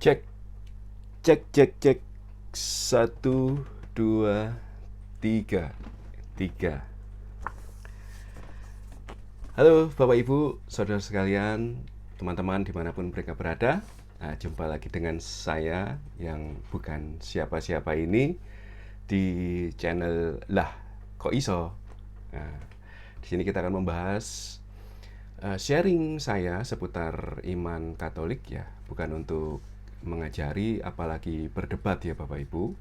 Cek, cek, cek, cek. Satu, dua, tiga. Tiga. Halo Bapak Ibu, saudara sekalian, teman-teman dimanapun mereka berada. Nah, jumpa lagi dengan saya yang bukan siapa-siapa ini di channel Lah Kok Iso. Nah, di sini kita akan membahas sharing saya seputar iman Katolik ya, bukan untuk mengajari apalagi berdebat ya Bapak Ibu.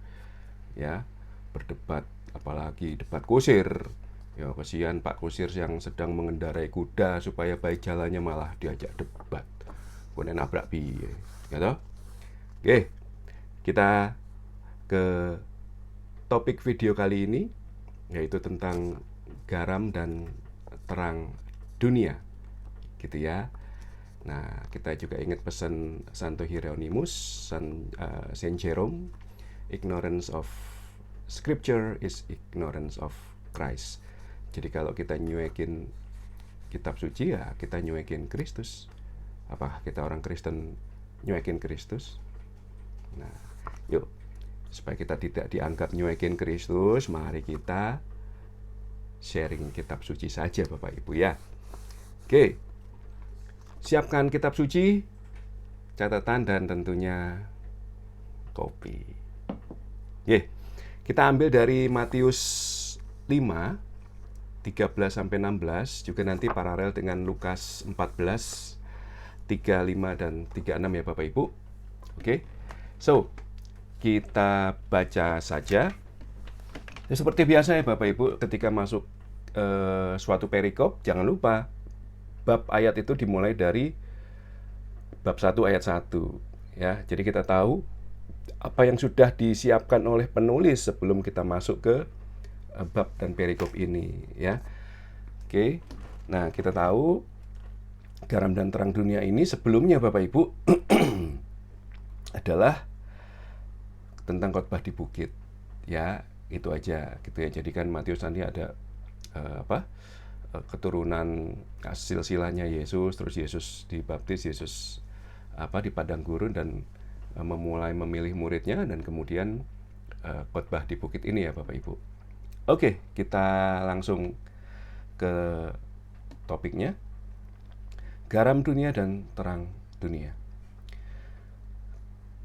Ya, berdebat apalagi debat kusir. Ya kasihan Pak Kusir yang sedang mengendarai kuda supaya baik jalannya malah diajak debat. Kone nabrak piye, ya toh? Oke, kita ke topik video kali ini yaitu tentang garam dan terang dunia, gitu ya. Nah, kita juga ingat pesan Santo Hieronymus, Saint Jerome, ignorance of scripture is ignorance of Christ. Jadi kalau kita nyuekin kitab suci ya kita nyuekin Kristus. Apakah kita orang Kristen nyuekin Kristus? Nah, yuk supaya kita tidak dianggap nyuekin Kristus, mari kita sharing kitab suci saja Bapak Ibu ya. Oke, siapkan kitab suci, catatan dan tentunya kopi. Oke, kita ambil dari Matius 5 13 sampai 16, juga nanti paralel dengan Lukas 14 35 dan 36 ya Bapak Ibu. Oke. So, kita baca saja. Ya, seperti biasa ya Bapak Ibu, ketika masuk suatu perikop, jangan lupa bab ayat itu dimulai dari bab 1 ayat 1 ya. Jadi kita tahu apa yang sudah disiapkan oleh penulis sebelum kita masuk ke bab dan perikop ini ya. Oke. Nah, kita tahu garam dan terang dunia ini sebelumnya Bapak Ibu adalah tentang khotbah di bukit. Ya, itu aja gitu ya. Jadi kan Matius nanti ada keturunan silsilahnya Yesus, terus Yesus dibaptis, Yesus di padang gurun dan memulai memilih muridnya dan kemudian khotbah di bukit ini ya Bapak Ibu. Oke, kita langsung ke topiknya. Garam dunia dan terang dunia.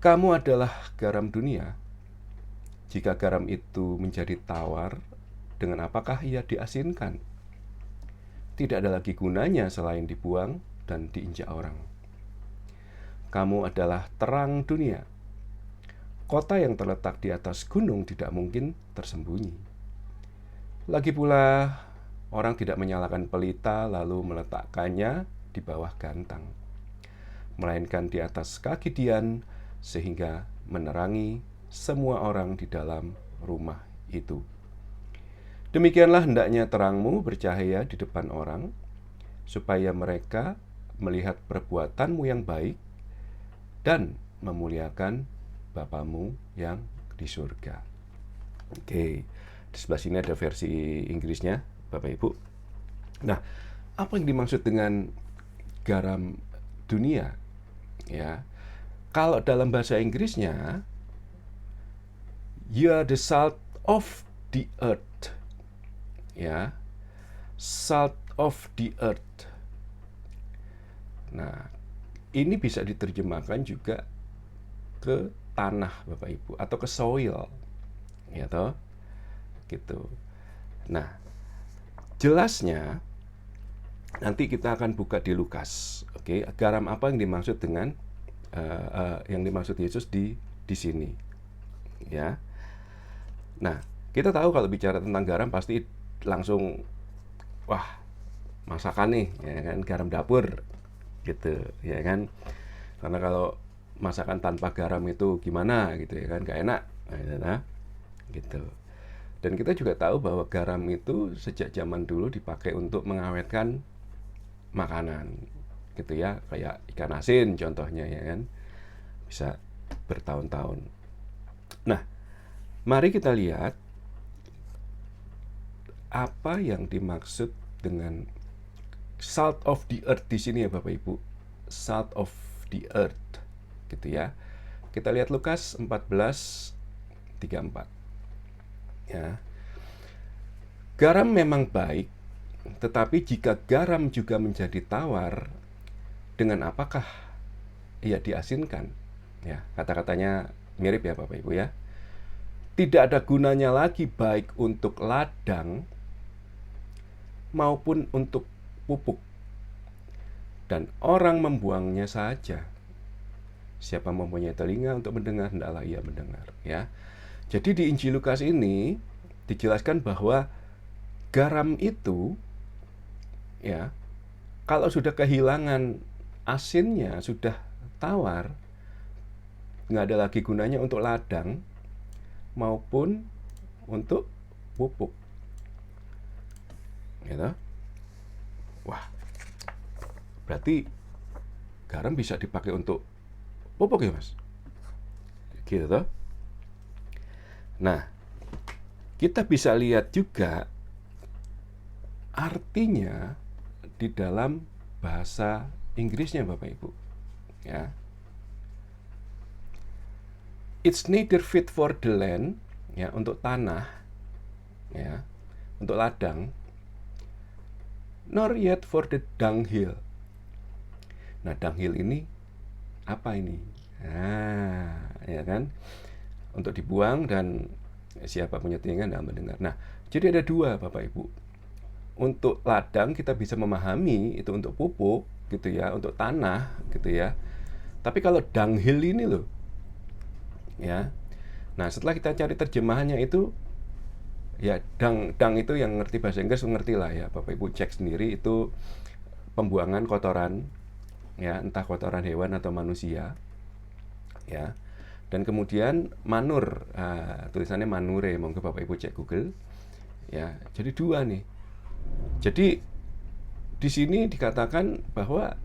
Kamu adalah garam dunia. Jika garam itu menjadi tawar, dengan apakah ia diasinkan? Tidak ada lagi gunanya selain dibuang dan diinjak orang. Kamu adalah terang dunia. Kota yang terletak di atas gunung tidak mungkin tersembunyi. Lagi pula, orang tidak menyalakan pelita lalu meletakkannya di bawah gantang, melainkan di atas kaki dian sehingga menerangi semua orang di dalam rumah itu. Demikianlah hendaknya terangmu bercahaya di depan orang, supaya mereka melihat perbuatanmu yang baik dan memuliakan Bapamu yang di surga. Oke, di sebelah sini ada versi Inggrisnya, Bapak Ibu. Nah, apa yang dimaksud dengan garam dunia? Ya, kalau dalam bahasa Inggrisnya, you are the salt of the earth. Ya, salt of the earth. Nah, ini bisa diterjemahkan juga ke tanah Bapak Ibu atau ke soil, ya toh, gitu. Nah, jelasnya nanti kita akan buka di Lukas. Oke, garam apa yang dimaksud dengan yang dimaksud Yesus di sini, ya. Nah, kita tahu kalau bicara tentang garam pasti langsung wah, masakan nih, ya kan, garam dapur gitu, ya kan. Karena kalau masakan tanpa garam itu gimana gitu ya kan, gak enak gitu. Dan kita juga tahu bahwa garam itu sejak zaman dulu dipakai untuk mengawetkan makanan gitu ya, kayak ikan asin contohnya ya kan, bisa bertahun-tahun. Nah, mari kita lihat apa yang dimaksud dengan salt of the earth di sini ya Bapak Ibu. Salt of the earth gitu ya. kita lihat Lukas 14:34. Ya. Garam memang baik, tetapi jika garam juga menjadi tawar, dengan apakah ia diasinkan? Ya, kata-katanya mirip ya Bapak Ibu ya. Tidak ada gunanya lagi baik untuk ladang maupun untuk pupuk, dan orang membuangnya saja. Siapa mempunyai telinga untuk mendengar, hendaklah ia mendengar. Ya, jadi di Injil Lukas ini dijelaskan bahwa garam itu, ya, kalau sudah kehilangan asinnya, sudah tawar, nggak ada lagi gunanya untuk ladang maupun untuk pupuk. Gitu. Wah, berarti garam bisa dipakai untuk pupuk ya Mas? Gitu toh. Nah, kita bisa lihat juga artinya di dalam bahasa Inggrisnya Bapak Ibu. Ya. It's neither fit for the land, ya, untuk tanah, ya, untuk ladang, nor yet for the dunghill. Nah, dunghill ini apa ini? Nah, ya kan? Untuk dibuang, dan siapa punya telinga dan mendengar. Nah, jadi ada dua Bapak Ibu. Untuk ladang kita bisa memahami itu untuk pupuk gitu ya, untuk tanah gitu ya. Tapi kalau dunghill ini loh, ya. Nah, setelah kita cari terjemahannya itu, ya dung itu yang ngerti bahasa Inggris ngerti lah ya, Bapak Ibu cek sendiri, itu pembuangan kotoran, ya, entah kotoran hewan atau manusia, ya. Dan kemudian manur, tulisannya manure, monggo Bapak Ibu cek Google, ya. Jadi dua nih. Jadi di sini dikatakan bahwa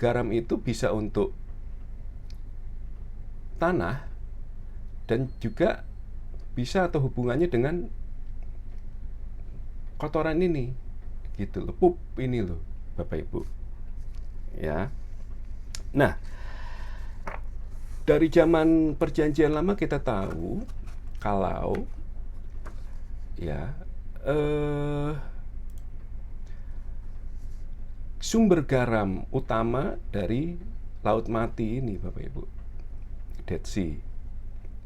garam itu bisa untuk tanah dan juga bisa atau hubungannya dengan kotoran ini, gitu loh, pup ini loh Bapak Ibu, ya. Nah, dari zaman Perjanjian Lama kita tahu kalau, ya, sumber garam utama dari Laut Mati ini Bapak Ibu, Dead Sea,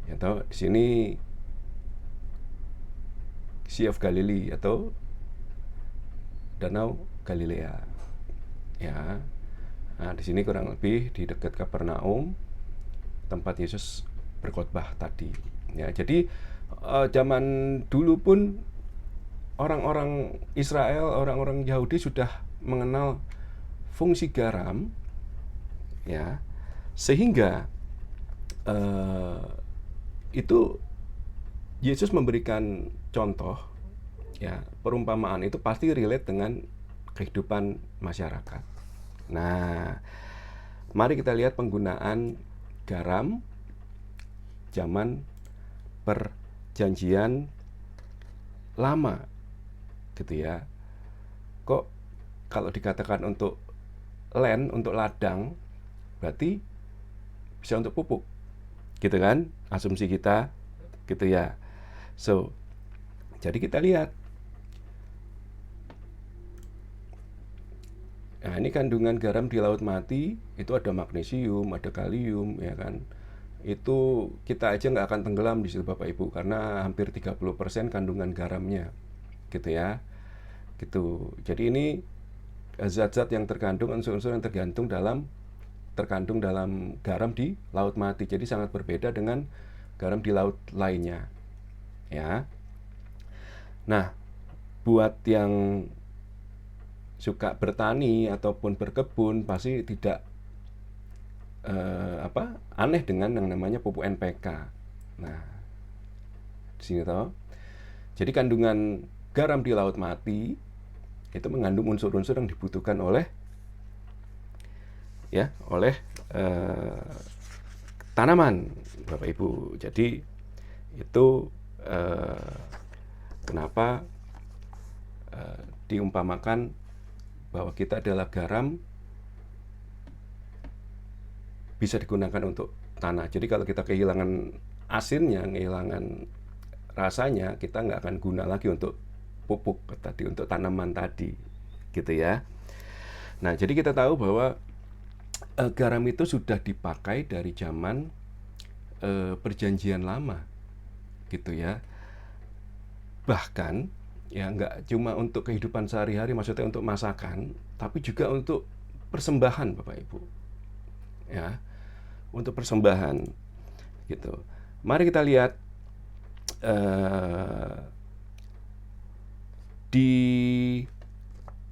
ya tahu di sini Sea of Galilee atau Danau Galilea, ya. Nah, di sini kurang lebih di dekat Kapernaum, tempat Yesus berkhotbah tadi. Ya, jadi zaman dulu pun orang-orang Israel, orang-orang Yahudi sudah mengenal fungsi garam, ya, sehingga itu Yesus memberikan contoh, ya, perumpamaan itu pasti relate dengan kehidupan masyarakat. Nah, mari kita lihat penggunaan garam zaman Perjanjian Lama, gitu ya. Kok kalau dikatakan untuk land, untuk ladang, berarti bisa untuk pupuk, gitu kan? Asumsi kita, gitu ya. So, jadi kita lihat. Nah, ini kandungan garam di Laut Mati, itu ada magnesium, ada kalium, ya kan. Itu kita aja nggak akan tenggelam di situ Bapak Ibu, karena hampir 30% kandungan garamnya, gitu ya. Gitu. Jadi ini zat-zat yang terkandung, unsur-unsur yang terkandung dalam garam di Laut Mati. Jadi sangat berbeda dengan garam di laut lainnya, ya. Nah, buat yang suka bertani ataupun berkebun pasti tidak aneh dengan yang namanya pupuk NPK. Nah, di sini toh. Jadi kandungan garam di Laut Mati itu mengandung unsur-unsur yang dibutuhkan oleh tanaman, Bapak Ibu. Jadi itu kenapa diumpamakan bahwa kita adalah garam, bisa digunakan untuk tanah. Jadi kalau kita kehilangan asinnya, kehilangan rasanya, kita nggak akan guna lagi untuk pupuk tadi, untuk tanaman tadi, gitu ya. Nah, jadi kita tahu bahwa garam itu sudah dipakai dari zaman Perjanjian Lama, gitu ya. Bahkan ya nggak cuma untuk kehidupan sehari-hari, maksudnya untuk masakan, tapi juga untuk persembahan, Bapak Ibu. Ya, untuk persembahan, gitu. Mari kita lihat di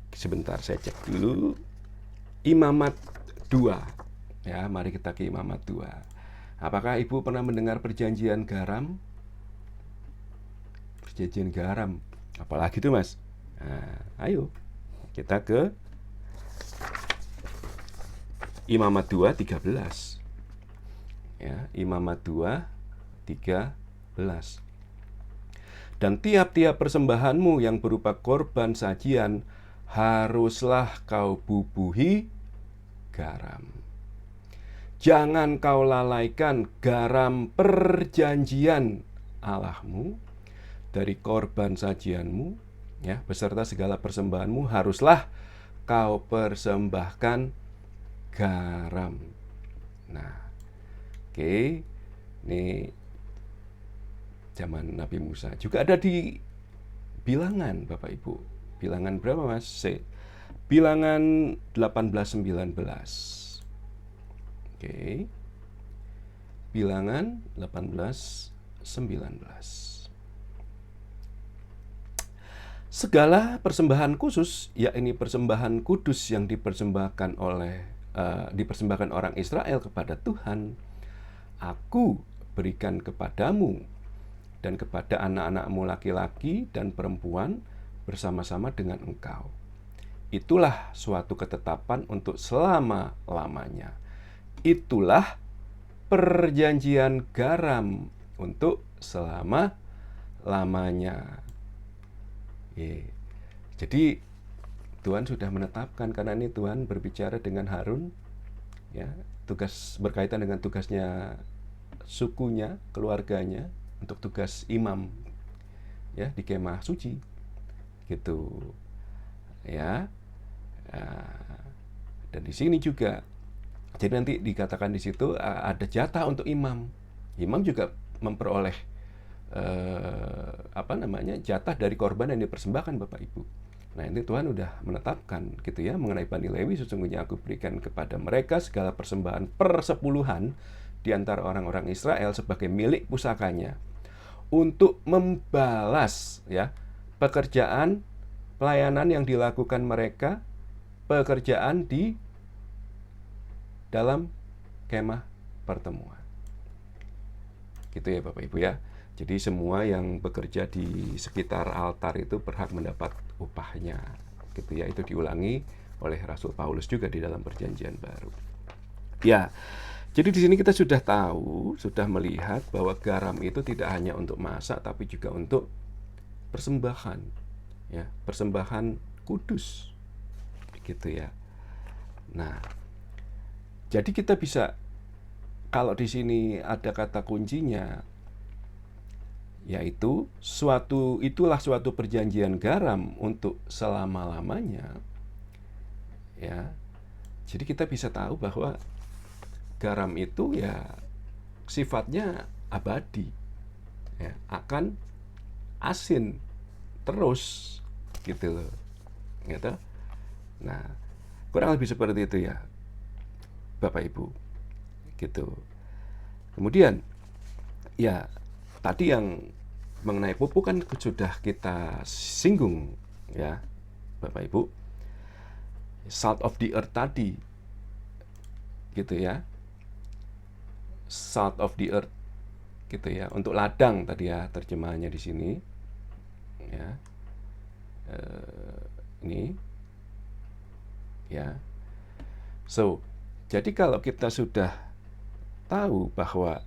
sebentar saya cek dulu Imamat 2. Ya, mari kita ke Imamat 2. Apakah Ibu pernah mendengar perjanjian garam? Perjanjian garam. Apalagi itu, Mas? Nah, ayo kita ke Imamat 2 13. Ya, Imamat 2 13. Dan tiap-tiap persembahanmu yang berupa korban sajian haruslah kau bubuhi garam. Jangan kau lalaikan garam perjanjian Allahmu dari korban sajianmu, ya, beserta segala persembahanmu haruslah kau persembahkan garam. Nah, oke, ini zaman Nabi Musa. Juga ada di Bilangan, Bapak Ibu. Bilangan berapa, Mas? Bilangan 18:19. Oke. Bilangan 18:19. Segala persembahan khusus, yakni persembahan kudus yang dipersembahkan orang Israel kepada Tuhan, aku berikan kepadamu dan kepada anak-anakmu laki-laki dan perempuan bersama-sama dengan engkau. Itulah suatu ketetapan untuk selama-lamanya. Itulah perjanjian garam untuk selama-lamanya. Jadi Tuhan sudah menetapkan, karena ini Tuhan berbicara dengan Harun, ya, tugas berkaitan dengan tugasnya, sukunya, keluarganya, untuk tugas imam, ya, di kemah suci, gitu, ya. Dan di sini juga, jadi nanti dikatakan di situ ada jatah untuk imam. Imam juga memperoleh jatah dari korban yang dipersembahkan, Bapak Ibu. Nah, ini Tuhan udah menetapkan, gitu ya, mengenai Bani Lewi, sesungguhnya aku berikan kepada mereka segala persembahan persepuluhan di antara orang-orang Israel sebagai milik pusakanya, untuk membalas, ya, pekerjaan pelayanan yang dilakukan mereka, pekerjaan di dalam kemah pertemuan. Gitu ya, Bapak Ibu, ya. Jadi semua yang bekerja di sekitar altar itu berhak mendapat upahnya. Gitu ya, itu diulangi oleh Rasul Paulus juga di dalam Perjanjian Baru. Ya. Jadi di sini kita sudah tahu, sudah melihat bahwa garam itu tidak hanya untuk masak, tapi juga untuk persembahan, ya, persembahan kudus, gitu ya. Nah, jadi kita bisa, kalau di sini ada kata kuncinya, yaitu itulah suatu perjanjian garam untuk selama-lamanya, ya. Jadi kita bisa tahu bahwa garam itu ya sifatnya abadi, ya, akan asin terus, gitu loh, gitu. Nah, kurang lebih seperti itu ya, Bapak Ibu, gitu. Kemudian ya, tadi yang mengenai pupuk kan sudah kita singgung, ya, Bapak Ibu. Salt of the earth tadi, gitu ya. Salt of the earth, gitu ya, untuk ladang tadi ya terjemahannya di sini, ya. Ini, ya. So, jadi kalau kita sudah tahu bahwa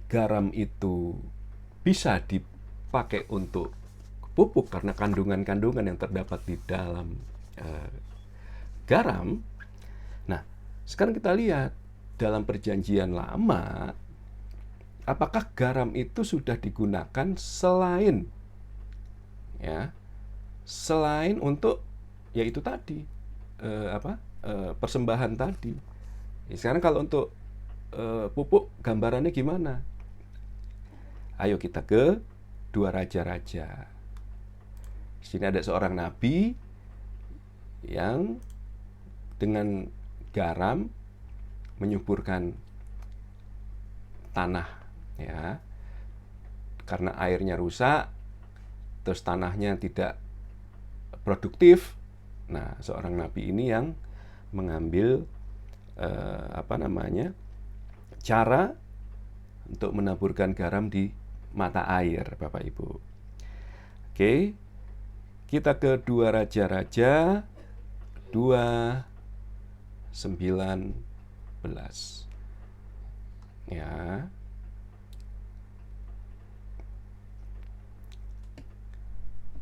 garam itu bisa dipakai untuk pupuk karena kandungan-kandungan yang terdapat di dalam garam. Nah, sekarang kita lihat dalam perjanjian lama, apakah garam itu sudah digunakan selain untuk yaitu tadi persembahan tadi. Sekarang kalau untuk pupuk gambarannya gimana? Ayo kita ke 2 Raja-Raja. Di sini ada seorang nabi yang dengan garam menyuburkan tanah, ya. Karena airnya rusak, terus tanahnya tidak produktif. Nah, seorang nabi ini yang mengambil cara untuk menaburkan garam di mata air, Bapak Ibu. Oke, kita ke 2 Raja-Raja 2:19. Ya.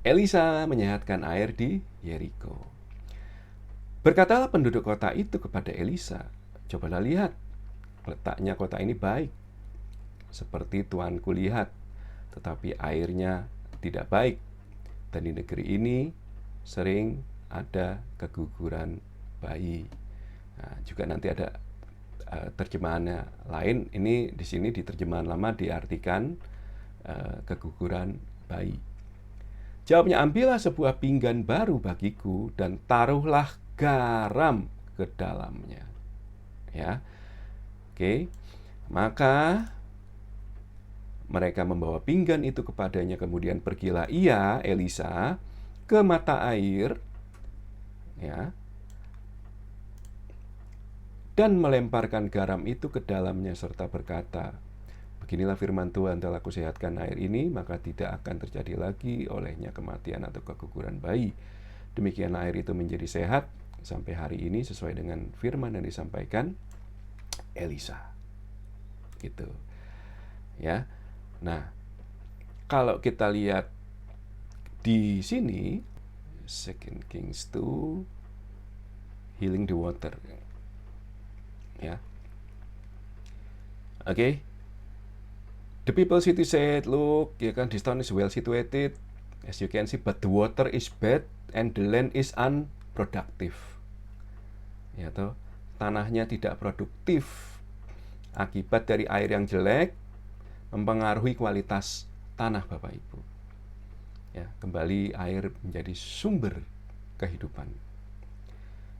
Elisa menyehatkan air di Yeriko. Berkatalah penduduk kota itu kepada Elisa, "Cobalah lihat, letaknya kota ini baik, seperti tuanku lihat, tetapi airnya tidak baik. Dan di negeri ini sering ada keguguran bayi." Nah, juga nanti ada terjemahannya lain. Ini di sini di terjemahan lama diartikan keguguran bayi. Jawabnya, "Ambillah sebuah pinggan baru bagiku dan taruhlah garam ke dalamnya." Ya. Oke. Maka mereka membawa pinggan itu kepadanya, kemudian pergilah ia, Elisa, ke mata air, ya, dan melemparkan garam itu ke dalamnya serta berkata, "Beginilah firman Tuhan, telah kusehatkan air ini, maka tidak akan terjadi lagi olehnya kematian atau keguguran bayi." Demikian air itu menjadi sehat sampai hari ini sesuai dengan firman yang disampaikan Elisa. Gitu. Ya. Nah, kalau kita lihat di sini 2 Kings 2 healing the water. Ya. Oke. The people city said, "Look, ya kan, this town is well situated, as you can see, but the water is bad and the land is unproductive." Ya toh, tanahnya tidak produktif akibat dari air yang jelek mempengaruhi kualitas tanah, Bapak Ibu. Ya, kembali air menjadi sumber kehidupan.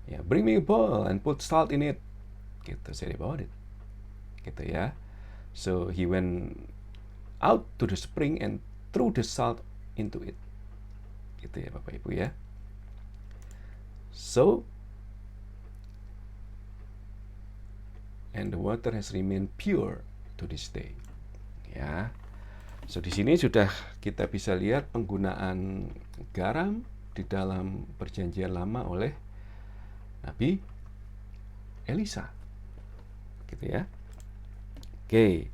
Ya, "Bring me a bowl and put salt in it." Gitu, say about it. Gitu ya. So he went out to the spring and threw the salt into it. Gitu ya, Bapak Ibu ya. So, and the water has remained pure to this day. Ya. So di sini sudah kita bisa lihat penggunaan garam di dalam perjanjian lama oleh Nabi Elisa. Gitu ya. Oke.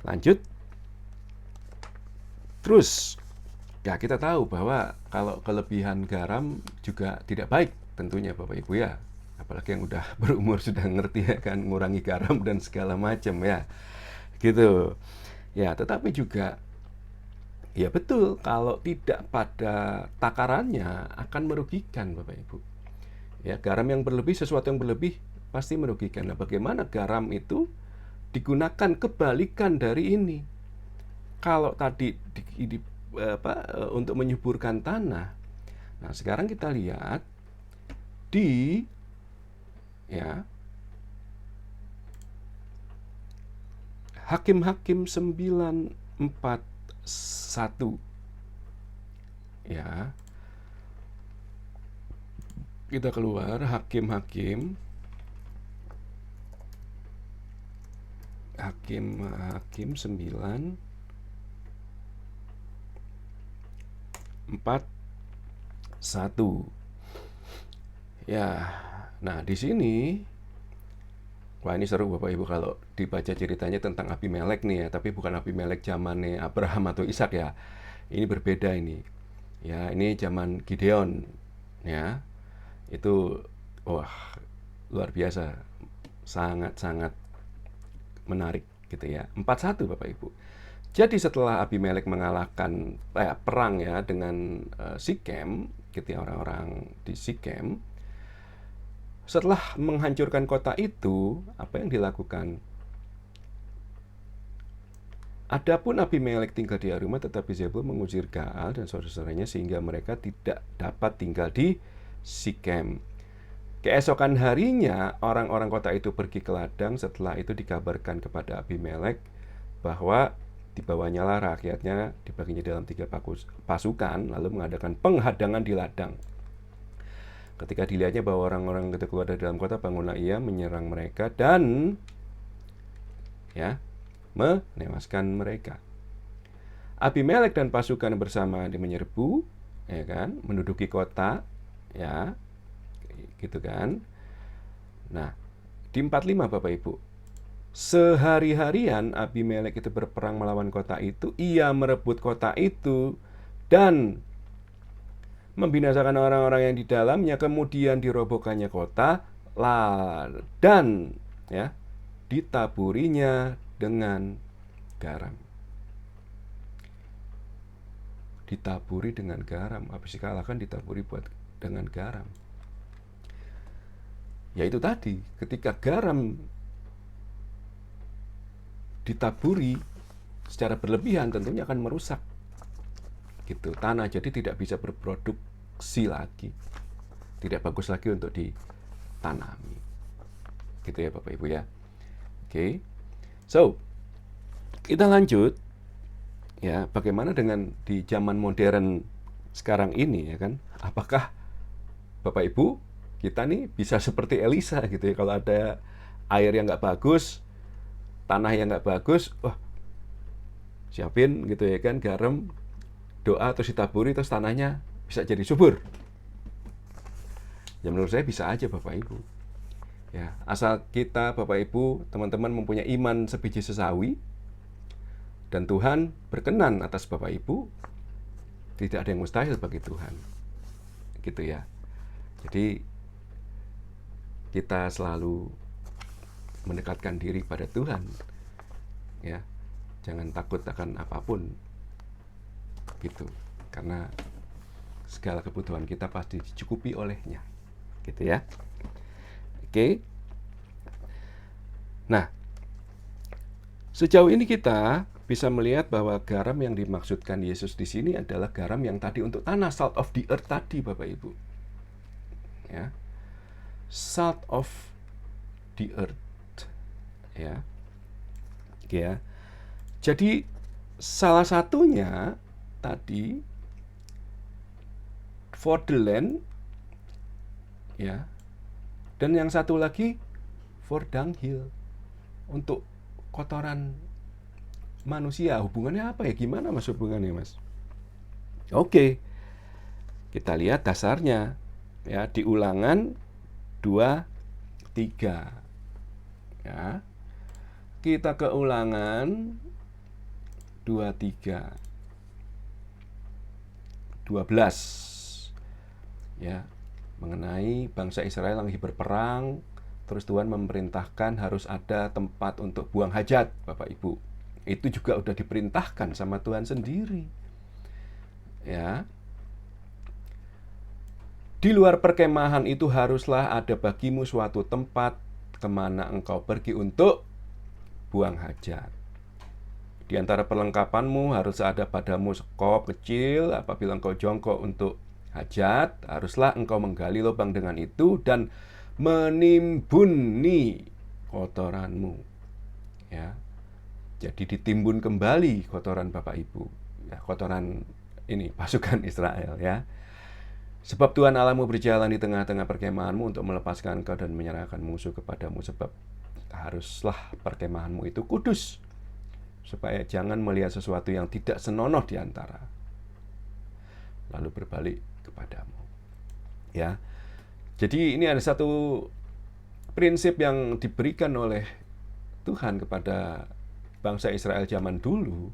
Lanjut. Terus, ya kita tahu bahwa kalau kelebihan garam juga tidak baik tentunya, Bapak Ibu ya. Apalagi yang udah berumur sudah ngerti ya kan, ngurangi garam dan segala macam ya. Gitu. Ya, tetapi juga ya betul, kalau tidak pada takarannya akan merugikan, Bapak Ibu. Ya, garam yang berlebih, sesuatu yang berlebih pasti merugikan. Nah, bagaimana garam itu digunakan kebalikan dari ini? Kalau tadi untuk menyuburkan tanah. Nah, sekarang kita lihat di Hakim-Hakim 9:41. Ya. Kita keluar Hakim-Hakim 9:41. Ya. Nah, di sini wah, ini seru Bapak Ibu kalau dibaca ceritanya tentang Abimelek nih ya, tapi bukan Abimelek zamannya Abraham atau Ishak ya. Ini berbeda ini. Ya, ini zaman Gideon ya. Itu wah, luar biasa. sangat-sangat menarik gitu ya. 4-1 Bapak Ibu. Jadi setelah Abimelek mengalahkan perang ya dengan Sikem, gitu ya, orang-orang di Sikem, setelah menghancurkan kota itu, apa yang dilakukan? Adapun Abimelek tinggal di Aruma, tetapi Zebul mengusir Gaal dan saudara-saudaranya sehingga mereka tidak dapat tinggal di Sikem. Keesokan harinya, orang-orang kota itu pergi ke ladang. Setelah itu dikabarkan kepada Abimelek bahwa dibawanya lah rakyatnya, dibaginya dalam 3 pasukan, lalu mengadakan penghadangan di ladang. Ketika dilihatnya bahwa orang-orang itu keluar dari dalam kota, bangunlah ia menyerang mereka dan ya, menewaskan mereka. Abimelek dan pasukan bersama menyerbu, ya kan, menduduki kota, ya, gitu kan. Nah, di 45 Bapak Ibu, sehari-harian Abimelek itu berperang melawan kota itu. Ia merebut kota itu dan membinasakan orang-orang yang di dalamnya. Kemudian dirobohkannya kota dan ya, ditaburinya dengan garam. Ditaburi dengan garam. Habis dikalahkan ditaburi dengan garam. Ya itu tadi, ketika garam ditaburi secara berlebihan tentunya akan merusak gitu tanah, jadi tidak bisa berproduksi lagi, tidak bagus lagi untuk ditanami, gitu ya Bapak Ibu ya. Oke, so kita lanjut ya, bagaimana dengan di zaman modern sekarang ini ya kan? Apakah Bapak Ibu kita nih bisa seperti Elisa gitu ya, kalau ada air yang nggak bagus, tanah yang nggak bagus, siapin gitu ya kan, garam, doa, terus ditaburi, terus tanahnya bisa jadi subur. Ya menurut saya bisa aja Bapak Ibu. Ya, asal kita Bapak Ibu, teman-teman mempunyai iman sebiji sesawi, dan Tuhan berkenan atas Bapak Ibu, tidak ada yang mustahil bagi Tuhan. Gitu ya. Jadi kita selalu mendekatkan diri pada Tuhan. Ya, jangan takut akan apapun, gitu, karena segala kebutuhan kita pasti dicukupi olehnya, gitu ya. Oke. Nah, sejauh ini kita bisa melihat bahwa garam yang dimaksudkan Yesus di sini adalah garam yang tadi untuk tanah, salt of the earth tadi Bapak Ibu. Ya. Salt of the earth. Ya. Oke ya. Jadi salah satunya tadi for the land, ya, dan yang satu lagi for dunghill, untuk kotoran manusia. Hubungannya apa ya? Gimana Mas hubungannya Mas? Oke, kita lihat dasarnya ya di Ulangan 2:3 ya. Kita ke Ulangan 2:3 12 ya, mengenai bangsa Israel yang lagi berperang, terus Tuhan memerintahkan harus ada tempat untuk buang hajat Bapak Ibu. Itu juga udah diperintahkan sama Tuhan sendiri. Ya. Di luar perkemahan itu haruslah ada bagimu suatu tempat kemana engkau pergi untuk buang hajat. Di antara perlengkapanmu harus ada padamu sekop kecil. Apabila engkau jongkok untuk hajat, haruslah engkau menggali lubang dengan itu dan menimbuni kotoranmu. Ya. Jadi ditimbun kembali kotoran Bapak Ibu. Ya, kotoran ini pasukan Israel ya. Sebab Tuhan Allahmu berjalan di tengah-tengah perkemahanmu untuk melepaskan engkau dan menyerahkan musuh kepadamu. Sebab haruslah perkemahanmu itu kudus, supaya jangan melihat sesuatu yang tidak senonoh di antara, lalu berbalik kepadamu. Ya. Jadi ini ada satu prinsip yang diberikan oleh Tuhan kepada bangsa Israel zaman dulu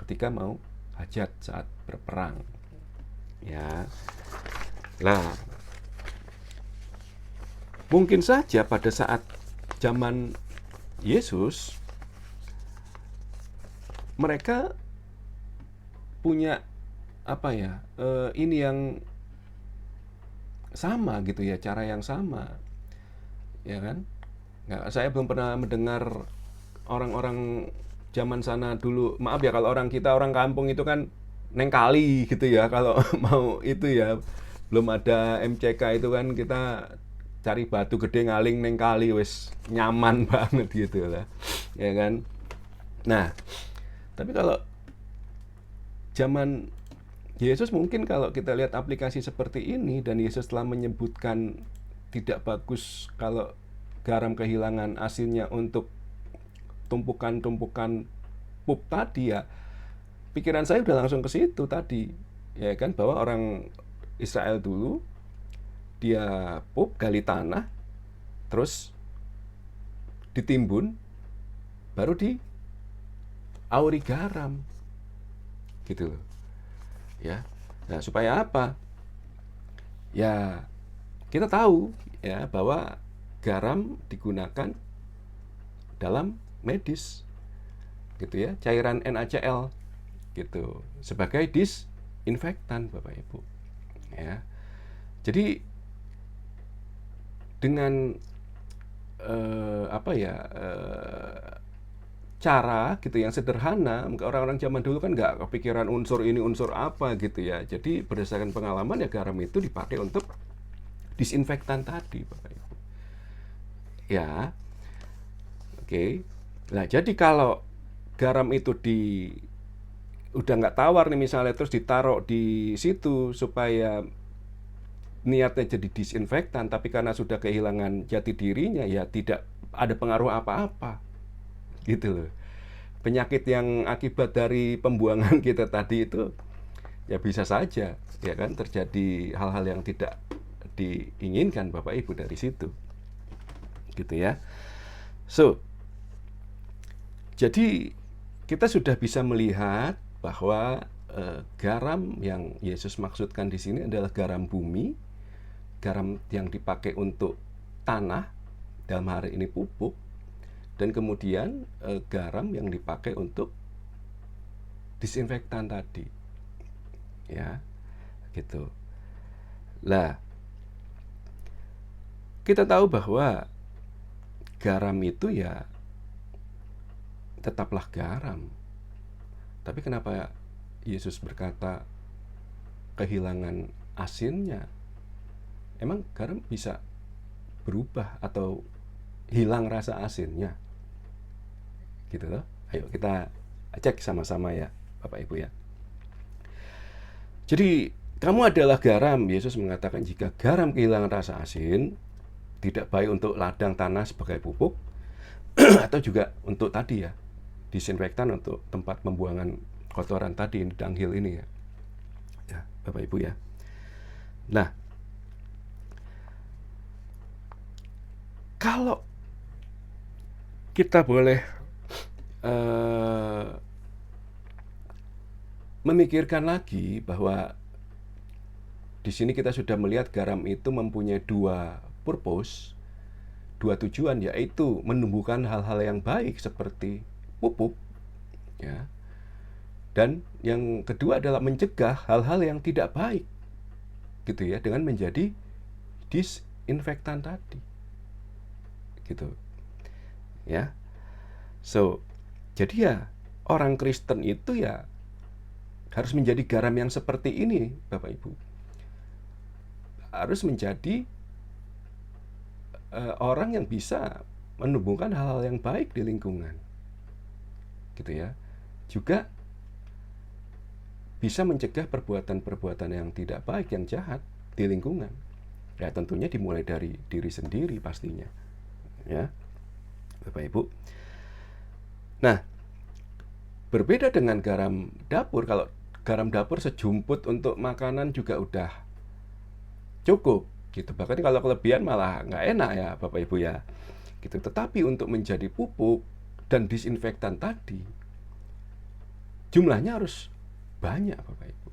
ketika mau hajat saat berperang. Ya. Nah, mungkin saja pada saat zaman Yesus, mereka punya ini yang sama gitu ya, cara yang sama, ya kan? Saya belum pernah mendengar orang-orang zaman sana dulu. Maaf ya kalau orang kampung itu kan neng kali gitu ya, kalau mau itu ya, belum ada MCK itu kan kita cari batu gede ngaling neng kali wes nyaman banget gitu lah, ya kan? Nah, tapi kalau zaman Yesus mungkin kalau kita lihat aplikasi seperti ini, dan Yesus telah menyebutkan tidak bagus kalau garam kehilangan asinnya untuk tumpukan-tumpukan pup tadi ya, pikiran saya udah langsung ke situ tadi, ya kan, bahwa orang Israel dulu dia pup gali tanah, terus ditimbun, baru diauri garam, gitu loh, ya. Nah, supaya apa? Ya, kita tahu ya bahwa garam digunakan dalam medis, gitu ya, cairan NaCl gitu, sebagai disinfektan, Bapak Ibu, ya. Jadi dengan cara gitu yang sederhana, orang-orang zaman dulu kan nggak kepikiran unsur ini unsur apa gitu ya. Jadi berdasarkan pengalaman ya, garam itu dipakai untuk disinfektan tadi, Bapak Ibu. Ya, oke. Nah, jadi kalau garam itu udah nggak tawar nih misalnya, terus ditaruh di situ supaya niatnya jadi disinfektan, tapi karena sudah kehilangan jati dirinya, ya tidak ada pengaruh apa-apa, gitu loh. Penyakit yang akibat dari pembuangan kita tadi itu ya bisa saja, ya kan, terjadi hal-hal yang tidak diinginkan, Bapak Ibu, dari situ, gitu ya. So, jadi kita sudah bisa melihat bahwa garam yang Yesus maksudkan di sini adalah garam bumi, garam yang dipakai untuk tanah, dalam hari ini pupuk, dan kemudian garam yang dipakai untuk disinfektan tadi, ya, gitu. Lah, kita tahu bahwa garam itu ya tetaplah garam. Tapi kenapa Yesus berkata kehilangan asinnya? Emang garam bisa berubah atau hilang rasa asinnya? Gitu loh. Ayo kita cek sama-sama ya, Bapak Ibu ya. Jadi, kamu adalah garam. Yesus mengatakan jika garam kehilangan rasa asin, tidak baik untuk ladang tanah sebagai pupuk, atau juga untuk tadi ya, disinfektan untuk tempat pembuangan kotoran tadi, dunghil ini ya. Ya, Bapak Ibu ya. Nah, kalau kita boleh memikirkan lagi bahwa di sini kita sudah melihat garam itu mempunyai dua purpose, dua tujuan, yaitu menumbuhkan hal-hal yang baik seperti pupuk, ya. Dan yang kedua adalah mencegah hal-hal yang tidak baik, gitu ya, dengan menjadi disinfektan tadi, gitu, ya. So, jadi ya orang Kristen itu ya harus menjadi garam yang seperti ini, Bapak Ibu. Harus menjadi orang yang bisa menumbuhkan hal-hal yang baik di lingkungan, gitu ya. Juga bisa mencegah perbuatan-perbuatan yang tidak baik, yang jahat di lingkungan. Ya, tentunya dimulai dari diri sendiri pastinya, ya, Bapak Ibu. Nah, berbeda dengan garam dapur. Kalau garam dapur sejumput untuk makanan juga udah cukup, gitu. Bahkan kalau kelebihan malah nggak enak ya, Bapak Ibu ya, gitu. Tetapi untuk menjadi pupuk dan disinfektan tadi, jumlahnya harus banyak, Bapak Ibu.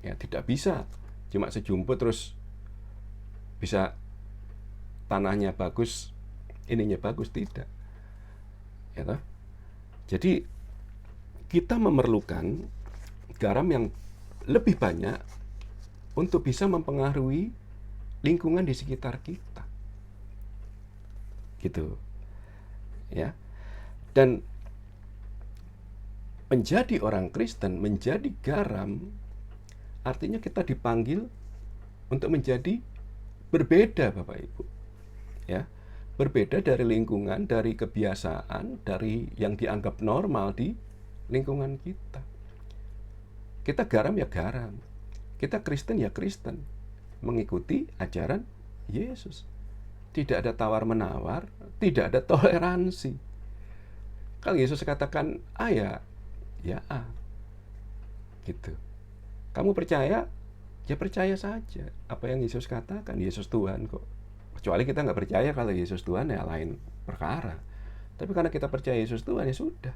Ya, tidak bisa cuma sejumput terus bisa tanahnya bagus, ininya bagus, tidak. Ya toh? Jadi kita memerlukan garam yang lebih banyak untuk bisa mempengaruhi lingkungan di sekitar kita. Gitu. Ya. Dan menjadi orang Kristen, menjadi garam, artinya kita dipanggil untuk menjadi berbeda, Bapak Ibu. Ya. Berbeda dari lingkungan, dari kebiasaan, dari yang dianggap normal di lingkungan kita. Kita garam ya garam. Kita Kristen ya Kristen. Mengikuti ajaran Yesus. Tidak ada tawar-menawar, tidak ada toleransi. Kalau Yesus katakan A ya A. Gitu. Kamu percaya? Ya percaya saja. Apa yang Yesus katakan, Yesus Tuhan kok. Kecuali kita nggak percaya kalau Yesus Tuhan, ya lain perkara. Tapi karena kita percaya Yesus Tuhan, ya sudah.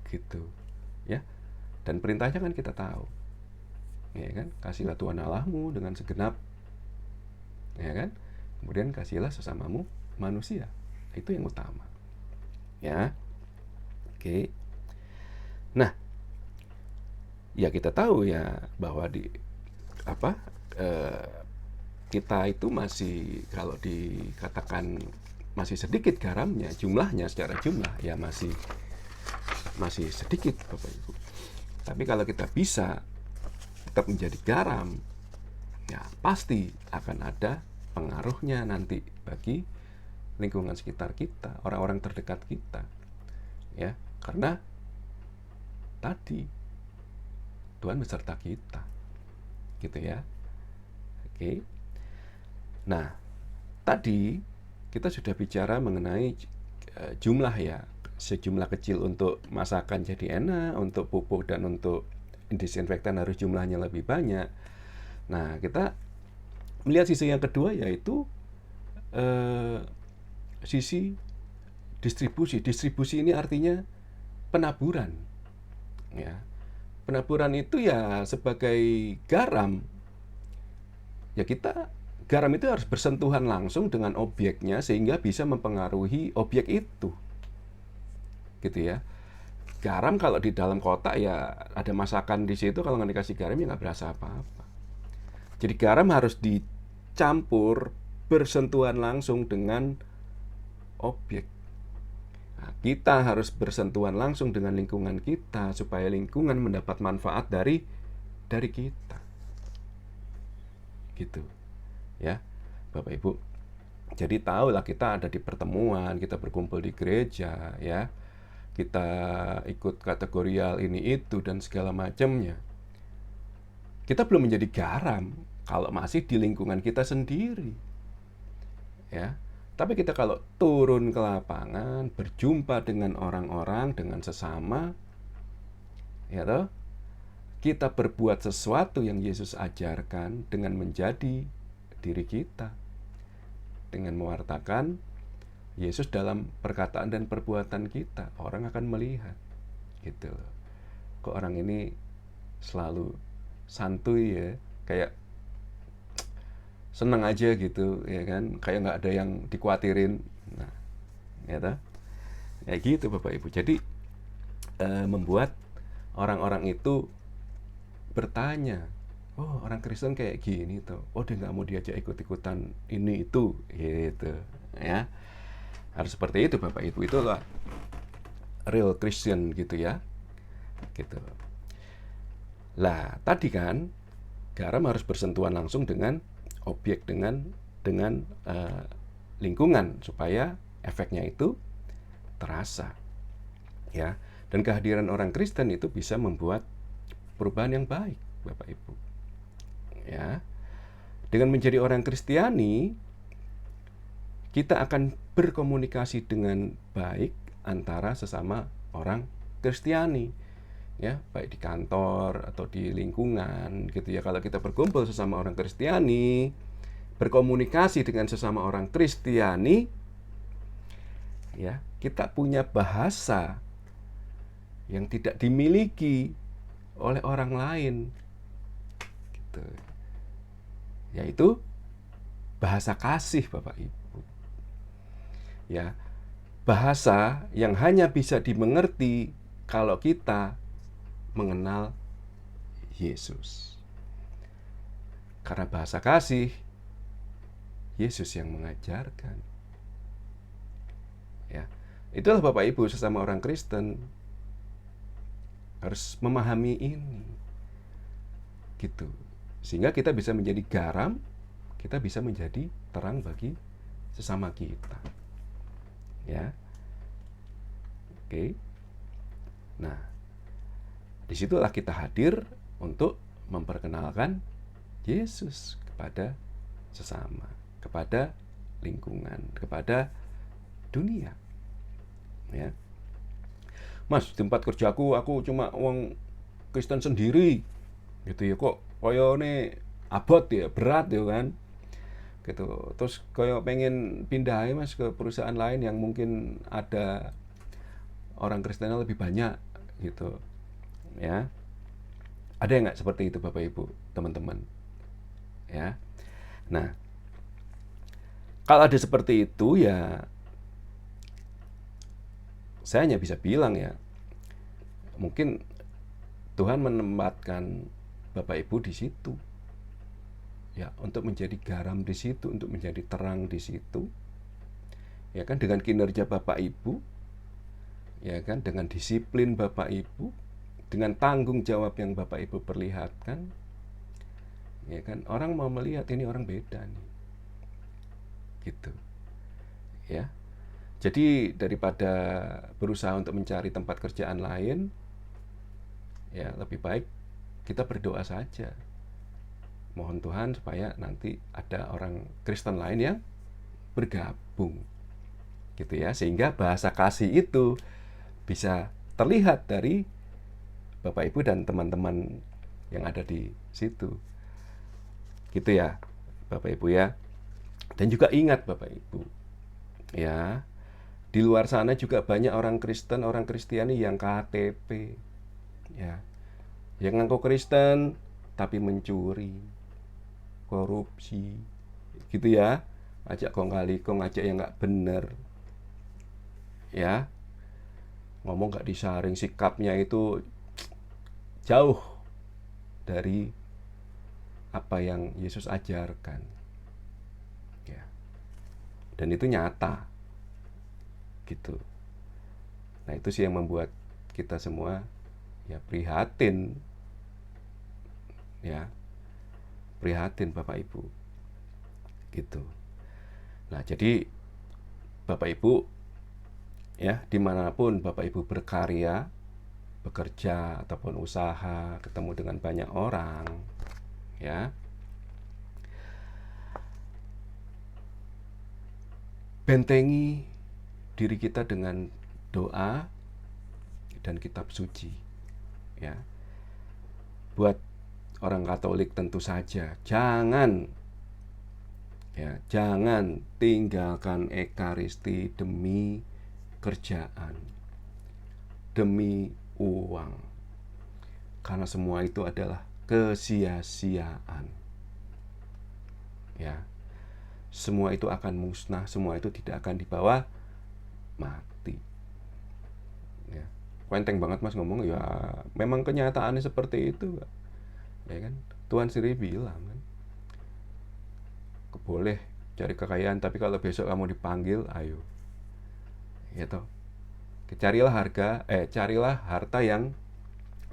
Gitu. Ya. Dan perintahnya kan kita tahu. Ya kan? Kasihlah Tuhan Allahmu dengan segenap. Ya kan? Kemudian kasihlah sesamamu manusia. Itu yang utama. Ya. Oke. Nah, ya kita tahu ya bahwa kita itu masih, kalau dikatakan masih sedikit garamnya, jumlahnya secara jumlah ya masih sedikit, Bapak Ibu. Tapi kalau kita bisa tetap menjadi garam, ya pasti akan ada pengaruhnya nanti bagi lingkungan sekitar kita, orang-orang terdekat kita. Ya, karena tadi Tuhan beserta kita. Gitu ya. Oke. Nah, tadi kita sudah bicara mengenai jumlah ya. Sejumlah kecil untuk masakan jadi enak, untuk pupuk dan untuk disinfektan harus jumlahnya lebih banyak. Nah, kita melihat sisi yang kedua, yaitu sisi distribusi. Distribusi ini artinya penaburan. Ya. Penaburan itu ya sebagai garam. Ya garam itu harus bersentuhan langsung dengan objeknya sehingga bisa mempengaruhi objek itu. Gitu ya. Garam kalau di dalam kotak ya ada masakan di situ, kalau nggak dikasih garam ya nggak berasa apa-apa. Jadi garam harus dicampur bersentuhan langsung dengan objek. Nah, kita harus bersentuhan langsung dengan lingkungan kita supaya lingkungan mendapat manfaat dari kita. Gitu. Ya, Bapak Ibu. Jadi tahulah kita ada di pertemuan, kita berkumpul di gereja, ya. Kita ikut kategorial ini itu dan segala macamnya. Kita belum menjadi garam kalau masih di lingkungan kita sendiri. Ya. Tapi kita kalau turun ke lapangan, berjumpa dengan orang-orang, dengan sesama, ya toh, kita berbuat sesuatu yang Yesus ajarkan dengan menjadi diri kita. Dengan mewartakan Yesus dalam perkataan dan perbuatan kita, orang akan melihat. Gitu loh. Kok orang ini selalu santuy ya, kayak seneng aja gitu, ya kan? Kayak nggak ada yang dikhawatirin. Nah, ya toh? Ya gitu Bapak Ibu. Jadi membuat orang-orang itu bertanya, oh orang Kristen kayak gini tuh, oh dia nggak mau diajak ikut-ikutan ini itu, gitu, ya. Harus seperti itu Bapak Ibu, itulah real Christian gitu ya. Gitu. Lah, tadi kan garam harus bersentuhan langsung dengan objek, dengan lingkungan supaya efeknya itu terasa. Ya. Dan kehadiran orang Kristen itu bisa membuat perubahan yang baik, Bapak Ibu. Ya. Dengan menjadi orang Kristiani, kita akan berkomunikasi dengan baik antara sesama orang Kristiani, ya, baik di kantor atau di lingkungan, gitu ya. Kalau kita berkumpul sesama orang Kristiani, berkomunikasi dengan sesama orang Kristiani, ya, kita punya bahasa yang tidak dimiliki oleh orang lain, gitu. Yaitu bahasa kasih, Bapak Ibu. Ya, bahasa yang hanya bisa dimengerti kalau kita mengenal Yesus. Karena bahasa kasih, Yesus yang mengajarkan. Ya, itulah Bapak Ibu sesama orang Kristen harus memahami ini, gitu. Sehingga kita bisa menjadi garam, kita bisa menjadi terang bagi sesama kita. Ya, oke. Nah, disitulah kita hadir untuk memperkenalkan Yesus kepada sesama, kepada lingkungan, kepada dunia. Ya, Mas, di tempat kerjaku aku cuma wong Kristen sendiri, gitu ya, kok koyo ini abot ya, berat ya kan, gitu. Terus koyo pengen pindah Mas ke perusahaan lain yang mungkin ada orang Kristennya lebih banyak, gitu ya. Ada nggak seperti itu Bapak Ibu, teman-teman? Ya. Nah, kalau ada seperti itu ya saya hanya bisa bilang ya, mungkin Tuhan menempatkan Bapak Ibu di situ. Ya, untuk menjadi garam di situ, untuk menjadi terang di situ. Ya kan, dengan kinerja Bapak Ibu, ya kan, dengan disiplin Bapak Ibu, dengan tanggung jawab yang Bapak Ibu perlihatkan, ya kan, orang mau melihat ini orang beda nih. Gitu. Ya. Jadi daripada berusaha untuk mencari tempat kerjaan lain, ya lebih baik kita berdoa saja. Mohon Tuhan supaya nanti ada orang Kristen lain yang bergabung. Gitu ya, sehingga bahasa kasih itu bisa terlihat dari Bapak Ibu dan teman-teman yang ada di situ. Gitu ya, Bapak Ibu ya. Dan juga ingat Bapak Ibu, ya, di luar sana juga banyak orang Kristen, orang Kristiani yang KTP, ya, yang ngaku Kristen tapi mencuri, korupsi, gitu ya, ajak kong kali kong, ajak yang nggak bener, ya, ngomong nggak disaring, sikapnya itu jauh dari apa yang Yesus ajarkan, ya, dan itu nyata, gitu. Nah, itu sih yang membuat kita semua ya prihatin, ya, prihatin Bapak Ibu, gitu. Nah, jadi Bapak Ibu, ya, dimanapun Bapak Ibu berkarya, bekerja ataupun usaha, ketemu dengan banyak orang, ya, bentengi diri kita dengan doa dan kitab suci, ya. Buat orang Katolik tentu saja jangan tinggalkan ekaristi demi kerjaan, demi uang, karena semua itu adalah kesia-siaan, ya. Semua itu akan musnah, semua itu tidak akan dibawa mati, ya. Enteng banget Mas ngomong, ya memang kenyataannya seperti itu, ya kan. Tuhan sendiri bilang kan, boleh cari kekayaan, tapi kalau besok kamu dipanggil, ayo, gitu. Carilah harta yang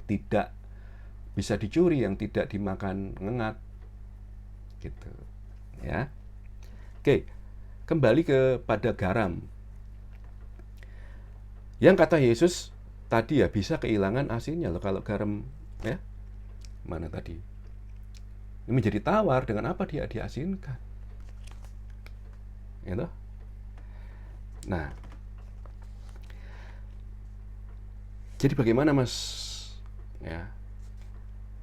tidak bisa dicuri, yang tidak dimakan ngengat, gitu, ya. Oke, kembali kepada garam. Yang kata Yesus tadi ya, bisa kehilangan asinnya loh kalau garam, ya. Mana tadi? Ini menjadi tawar, dengan apa dia diasinkan? Gitu. Nah, jadi bagaimana Mas, ya,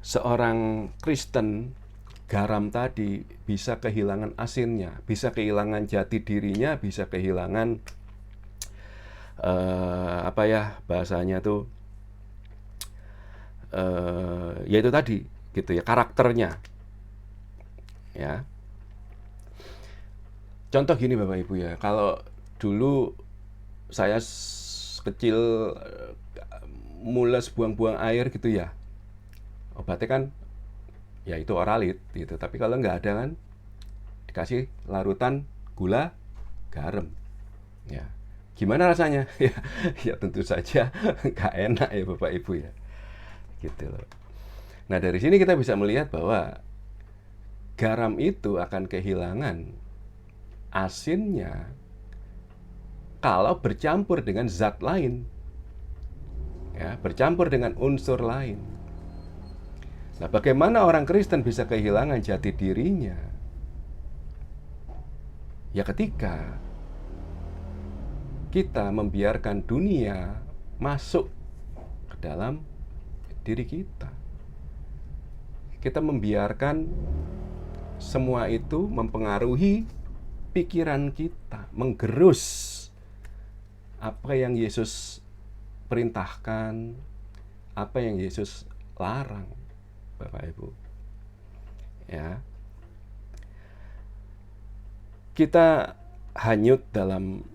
seorang Kristen garam tadi bisa kehilangan asinnya, bisa kehilangan jati dirinya, bisa kehilangan apa ya bahasanya tuh, yaitu tadi, gitu ya, karakternya, ya. Contoh gini Bapak Ibu ya, kalau Dulu saya kecil mules buang-buang air gitu ya. Obatnya kan ya itu oralit gitu. Tapi kalau nggak ada kan dikasih larutan gula garam. Ya. Gimana rasanya? Ya, ya tentu saja nggak enak ya Bapak Ibu ya. Gitu loh. Nah, dari sini kita bisa melihat bahwa garam itu akan kehilangan asinnya kalau bercampur dengan zat lain. Ya, bercampur dengan unsur lain. Nah, bagaimana orang Kristen bisa kehilangan jati dirinya? Ya ketika kita membiarkan dunia masuk ke dalam diri kita. Kita membiarkan semua itu mempengaruhi pikiran kita, menggerus apa yang Yesus perintahkan, apa yang Yesus larang, Bapak Ibu. Ya. Kita hanyut dalam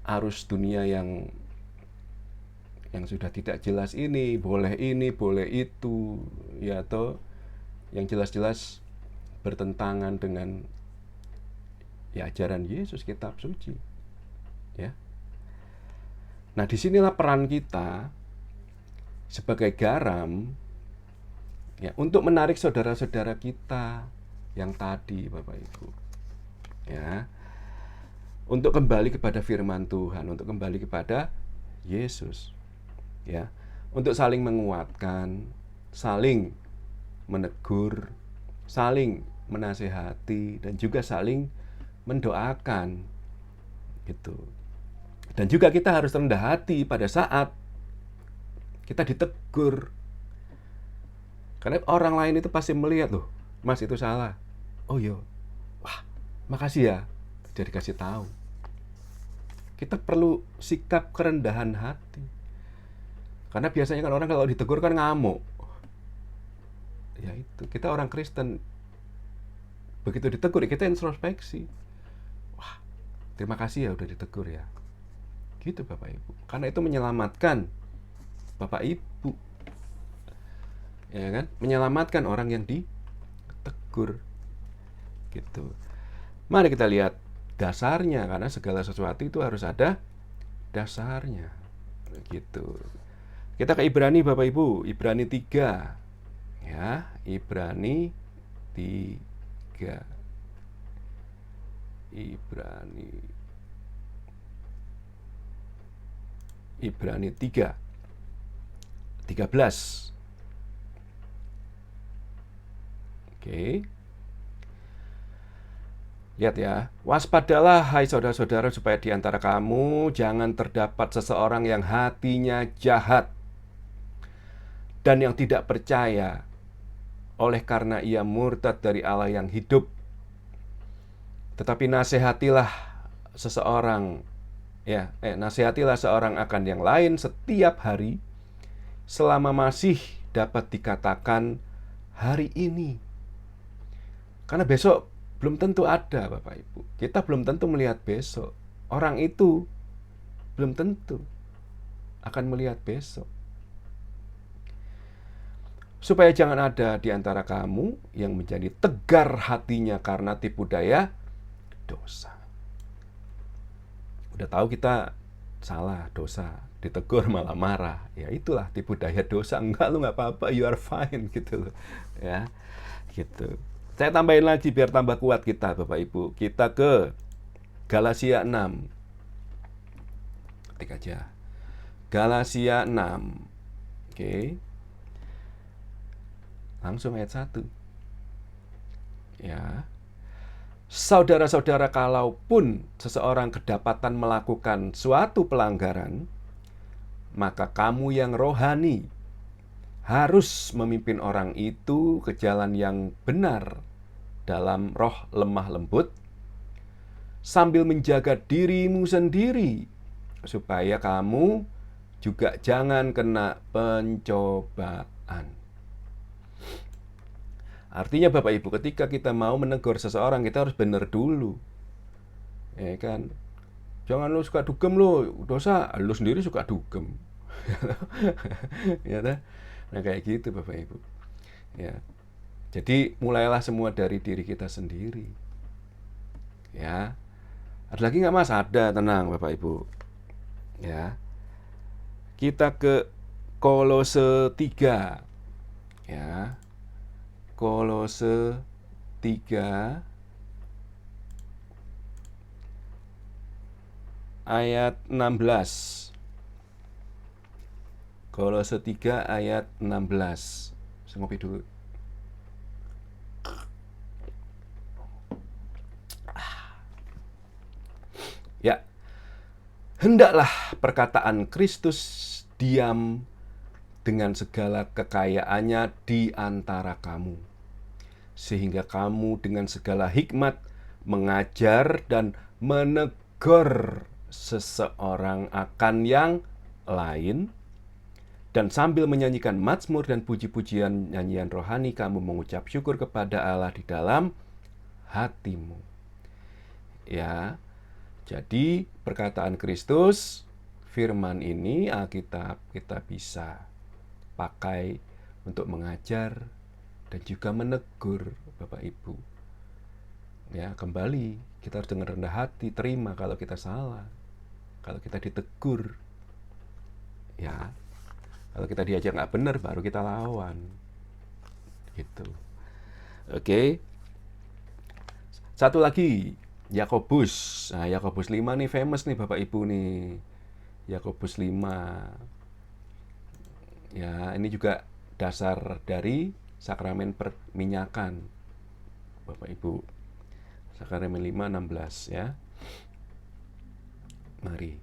arus dunia yang sudah tidak jelas ini, boleh itu, ya toh, yang jelas-jelas bertentangan dengan ya ajaran Yesus, kitab suci. Ya. Nah, disinilah peran kita sebagai garam ya untuk menarik saudara-saudara kita yang tadi, Bapak Ibu. Ya. Untuk kembali kepada firman Tuhan, untuk kembali kepada Yesus. Ya. Untuk saling menguatkan, saling menegur, saling menasehati, dan juga saling mendoakan gitu. Dan juga kita harus rendah hati pada saat kita ditegur. Karena orang lain itu pasti melihat, loh, Mas itu salah. Oh iya, wah makasih ya, jadi kasih tahu. Kita perlu sikap kerendahan hati. Karena biasanya kan orang kalau ditegur kan ngamuk. Ya itu, kita orang Kristen begitu ditegur kita introspeksi. Wah, terima kasih ya udah ditegur ya. Gitu Bapak Ibu. Karena itu menyelamatkan Bapak Ibu. Ya kan? Menyelamatkan orang yang ditegur. Gitu. Mari kita lihat dasarnya, karena segala sesuatu itu harus ada dasarnya. Gitu. Kita ke Ibrani Bapak Ibu, Ibrani 3. Ya, Ibrani 3. Ibrani 3 13. Oke. Lihat ya. Waspadalah hai saudara-saudara supaya di antara kamu jangan terdapat seseorang yang hatinya jahat dan yang tidak percaya oleh karena ia murtad dari Allah yang hidup. Tetapi nasihatilah seseorang nasihatilah seorang akan yang lain setiap hari selama masih dapat dikatakan hari ini. Karena besok belum tentu ada, Bapak Ibu. Kita belum tentu melihat besok. Orang itu belum tentu akan melihat besok. Supaya jangan ada di antara kamu yang menjadi tegar hatinya karena tipu daya dosa. Udah tahu kita salah, dosa, ditegur malah marah. Ya itulah tipu daya dosa. Enggak, lu nggak apa-apa, you are fine gitu loh. Ya, gitu. Saya tambahin lagi biar tambah kuat kita, Bapak Ibu. Kita ke Galatia 6. Ketik aja. Galatia 6. Oke. Langsung ayat 1. Ya. Saudara-saudara, kalaupun seseorang kedapatan melakukan suatu pelanggaran, maka kamu yang rohani harus memimpin orang itu ke jalan yang benar dalam roh lemah lembut, sambil menjaga dirimu sendiri, supaya kamu juga jangan kena pencobaan. Artinya Bapak Ibu, ketika kita mau menegur seseorang, kita harus benar dulu. Ya kan? Jangan lu suka dugem lu, dosa. Lu sendiri suka dugem. Ya, nah kayak gitu Bapak Ibu. Ya. Jadi mulailah semua dari diri kita sendiri. Ya. Ada lagi nggak Mas? Ada, tenang Bapak Ibu. Ya. Kita ke Kolose 3. Ya. Kolose 3 ayat 16. Kolose 3 ayat 16. Saya ngopi dulu. Ya. Hendaklah perkataan Kristus diam dengan segala kekayaannya di antara kamu, sehingga kamu dengan segala hikmat mengajar dan menegur seseorang akan yang lain, dan sambil menyanyikan mazmur dan puji-pujian nyanyian rohani kamu mengucap syukur kepada Allah di dalam hatimu. Ya, jadi perkataan Kristus, firman ini Alkitab kita bisa pakai untuk mengajar dan juga menegur Bapak Ibu. Ya, kembali kita harus dengan rendah hati terima kalau kita salah. Kalau kita ditegur. Ya. Kalau kita diajak nggak benar baru kita lawan. Gitu. Oke. Satu lagi, Yakobus. Nah, Yakobus 5 nih famous nih Bapak Ibu nih. Yakobus 5. Ya, ini juga dasar dari sakramen perminyakan. Bapak Ibu. Sakramen 5 16 ya. Mari.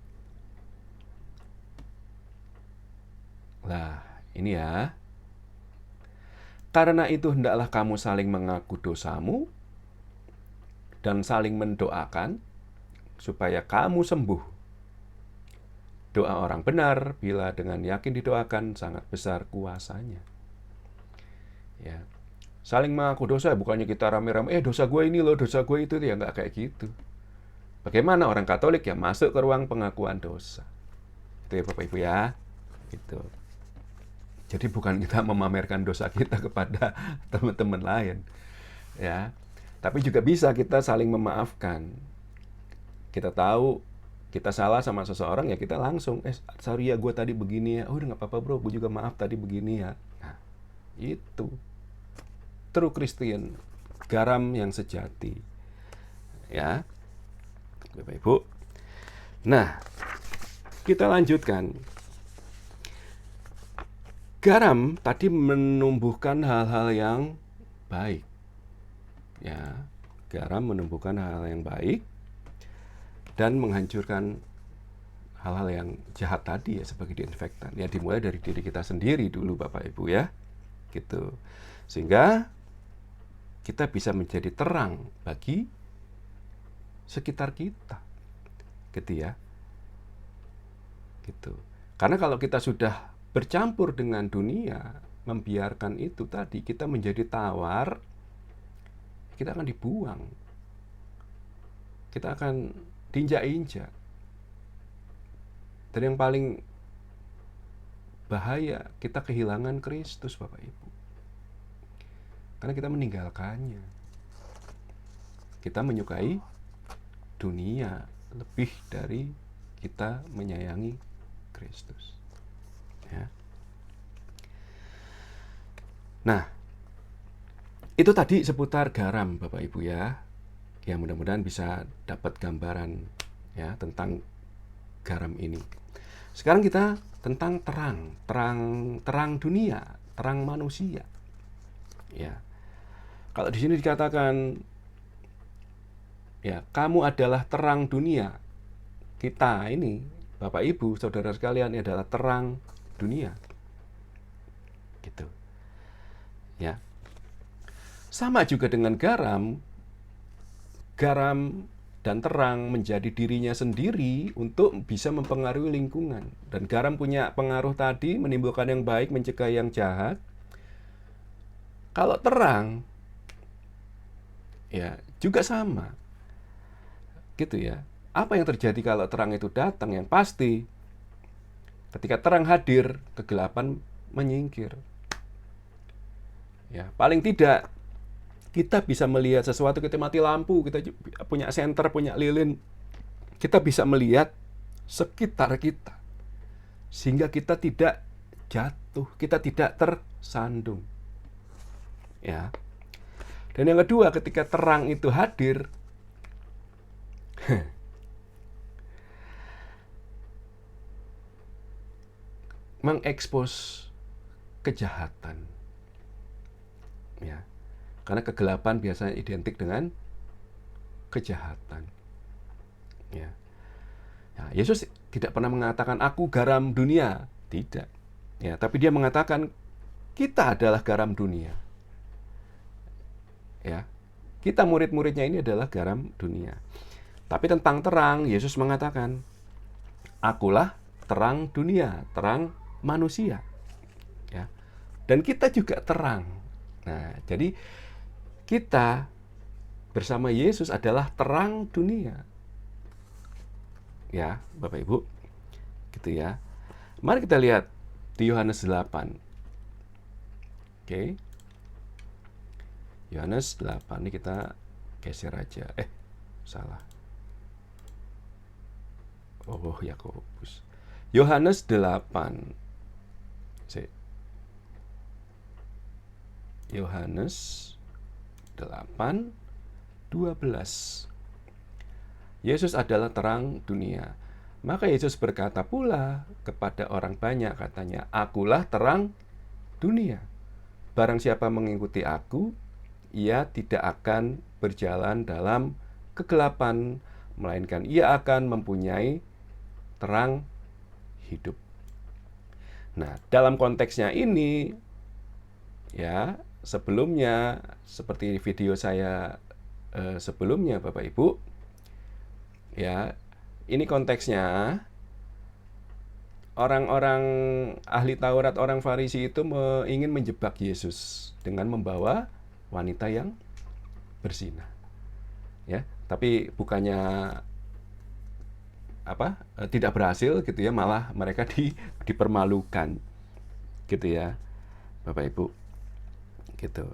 Lah, ini ya. Karena itu hendaklah kamu saling mengaku dosamu dan saling mendoakan supaya kamu sembuh. Doa orang benar bila dengan yakin didoakan sangat besar kuasanya. Ya. Saling mengaku dosa bukannya kita rame-rame, dosa gue ini loh, dosa gue itu, ya nggak kayak gitu. Bagaimana orang Katolik ya masuk ke ruang pengakuan dosa. Itu ya Bapak Ibu ya. Gitu. Jadi bukan kita memamerkan dosa kita kepada teman-teman lain. Ya. Tapi juga bisa kita saling memaafkan. Kita tahu kita salah sama seseorang ya kita langsung, sorry ya gue tadi begini ya. Udah nggak apa-apa bro, gue juga maaf tadi begini ya. Nah, itu. True Christian, garam yang sejati. Ya. Bapak Ibu. Nah, kita lanjutkan. Garam tadi menumbuhkan hal-hal yang baik. Ya, garam menumbuhkan hal-hal yang baik dan menghancurkan hal-hal yang jahat tadi ya sebagai disinfektan. Ya dimulai dari diri kita sendiri dulu Bapak Ibu ya. Gitu. Sehingga kita bisa menjadi terang bagi sekitar kita. Gitu ya. Gitu. Karena kalau kita sudah bercampur dengan dunia, membiarkan itu tadi, kita menjadi tawar, kita akan dibuang. Kita akan diinjak-injak. Dan yang paling bahaya, kita kehilangan Kristus, Bapak Ibu. Karena kita meninggalkannya. Kita menyukai dunia lebih dari kita menyayangi Kristus. Ya. Nah, itu tadi seputar garam Bapak Ibu ya. Ya mudah-mudahan bisa dapat gambaran ya tentang garam ini. Sekarang kita tentang terang dunia, terang manusia. Ya. Kalau di sini dikatakan ya, kamu adalah terang dunia. Kita ini, Bapak Ibu, saudara sekalian, ini adalah terang dunia. Gitu. Ya. Sama juga dengan garam. Garam dan terang menjadi dirinya sendiri untuk bisa mempengaruhi lingkungan. Dan garam punya pengaruh tadi menimbulkan yang baik, mencegah yang jahat. Kalau terang ya juga sama. Gitu ya. Apa yang terjadi kalau terang itu datang? Yang pasti, ketika terang hadir, kegelapan menyingkir. Ya, paling tidak kita bisa melihat sesuatu, kita mati lampu, kita punya senter, punya lilin, kita bisa melihat sekitar kita, sehingga kita tidak jatuh, kita tidak tersandung. Ya. Dan yang kedua, ketika terang itu hadir, mengekspos kejahatan. Ya. Karena kegelapan biasanya identik dengan kejahatan. Ya. Ya, Yesus tidak pernah mengatakan aku garam dunia, tidak. Ya, tapi dia mengatakan kita adalah garam dunia. Ya. Kita murid-muridnya ini adalah garam dunia. Tapi tentang terang, Yesus mengatakan, akulah terang dunia, terang manusia. Ya. Dan kita juga terang. Nah, jadi kita bersama Yesus adalah terang dunia. Ya, Bapak Ibu. Gitu ya. Mari kita lihat di Yohanes 8. Oke. Yohanes 8 ini kita geser aja. Salah. Oh, Yakobus. Yohanes 8. Yohanes 8, 12. Yesus adalah terang dunia. Maka Yesus berkata pula kepada orang banyak, katanya, akulah terang dunia. Barang siapa mengikuti aku, ia tidak akan berjalan dalam kegelapan, melainkan ia akan mempunyai terang hidup. Nah, dalam konteksnya ini, ya, sebelumnya, seperti video saya sebelumnya, Bapak Ibu, ya, ini konteksnya orang-orang ahli Taurat, orang Farisi itu ingin menjebak Yesus dengan membawa wanita yang berzina. Ya, tapi bukannya tidak berhasil gitu ya, malah mereka dipermalukan gitu ya, Bapak Ibu. Gitu.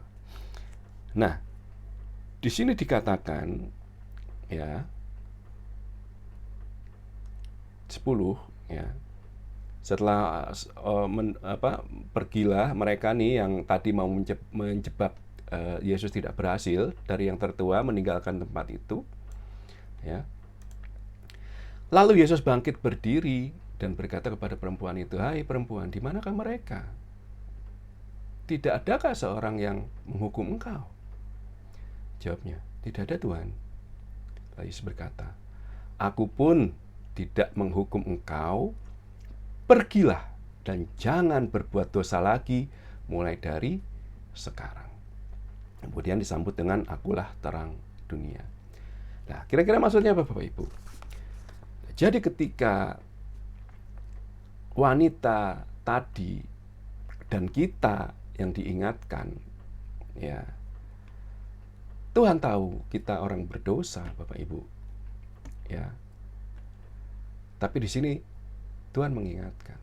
Nah, di sini dikatakan ya 10 ya. Setelah pergilah mereka nih yang tadi mau menjebak Yesus tidak berhasil, dari yang tertua meninggalkan tempat itu. Ya. Lalu Yesus bangkit berdiri dan berkata kepada perempuan itu, "Hai perempuan, di manakah mereka? Tidak adakah seorang yang menghukum engkau?" Jawabnya, "Tidak ada, Tuhan." Lalu Yesus berkata, "Aku pun tidak menghukum engkau. Pergilah dan jangan berbuat dosa lagi mulai dari sekarang." Kemudian disambut dengan akulah terang dunia. Nah, kira-kira maksudnya apa, Bapak Ibu? Jadi ketika wanita tadi dan kita yang diingatkan, ya, Tuhan tahu kita orang berdosa, Bapak Ibu. Ya. Tapi di sini Tuhan mengingatkan,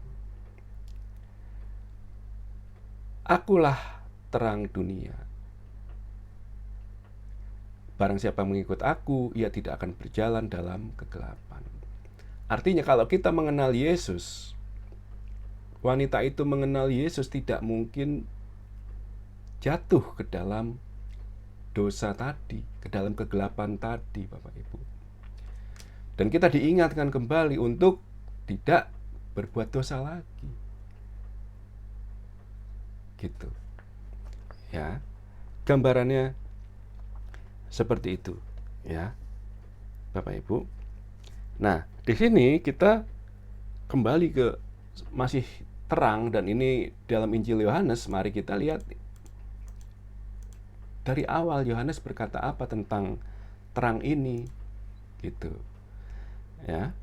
akulah terang dunia. Barang siapa mengikut aku, ia tidak akan berjalan dalam kegelapan. Artinya kalau kita mengenal Yesus, wanita itu mengenal Yesus, tidak mungkin jatuh ke dalam dosa tadi, ke dalam kegelapan tadi, Bapak Ibu. Dan kita diingatkan kembali untuk tidak berbuat dosa lagi. Gitu. Ya. Gambarannya seperti itu, ya. Bapak Ibu. Nah, di sini kita kembali ke masih terang, dan ini dalam Injil Yohanes. Mari kita lihat dari awal Yohanes berkata apa tentang terang ini, gitu. Ya.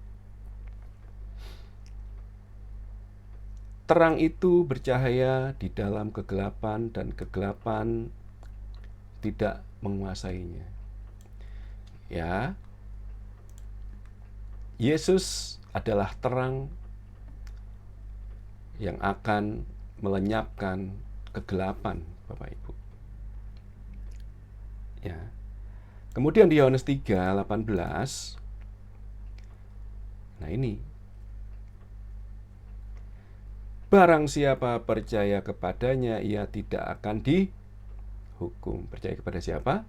Terang itu bercahaya di dalam kegelapan dan kegelapan tidak menguasainya. Ya. Yesus adalah terang yang akan melenyapkan kegelapan, Bapak Ibu. Ya. Kemudian di Yohanes 3:18, nah ini, barang siapa percaya kepadanya, ia tidak akan dihukum. Percaya kepada siapa?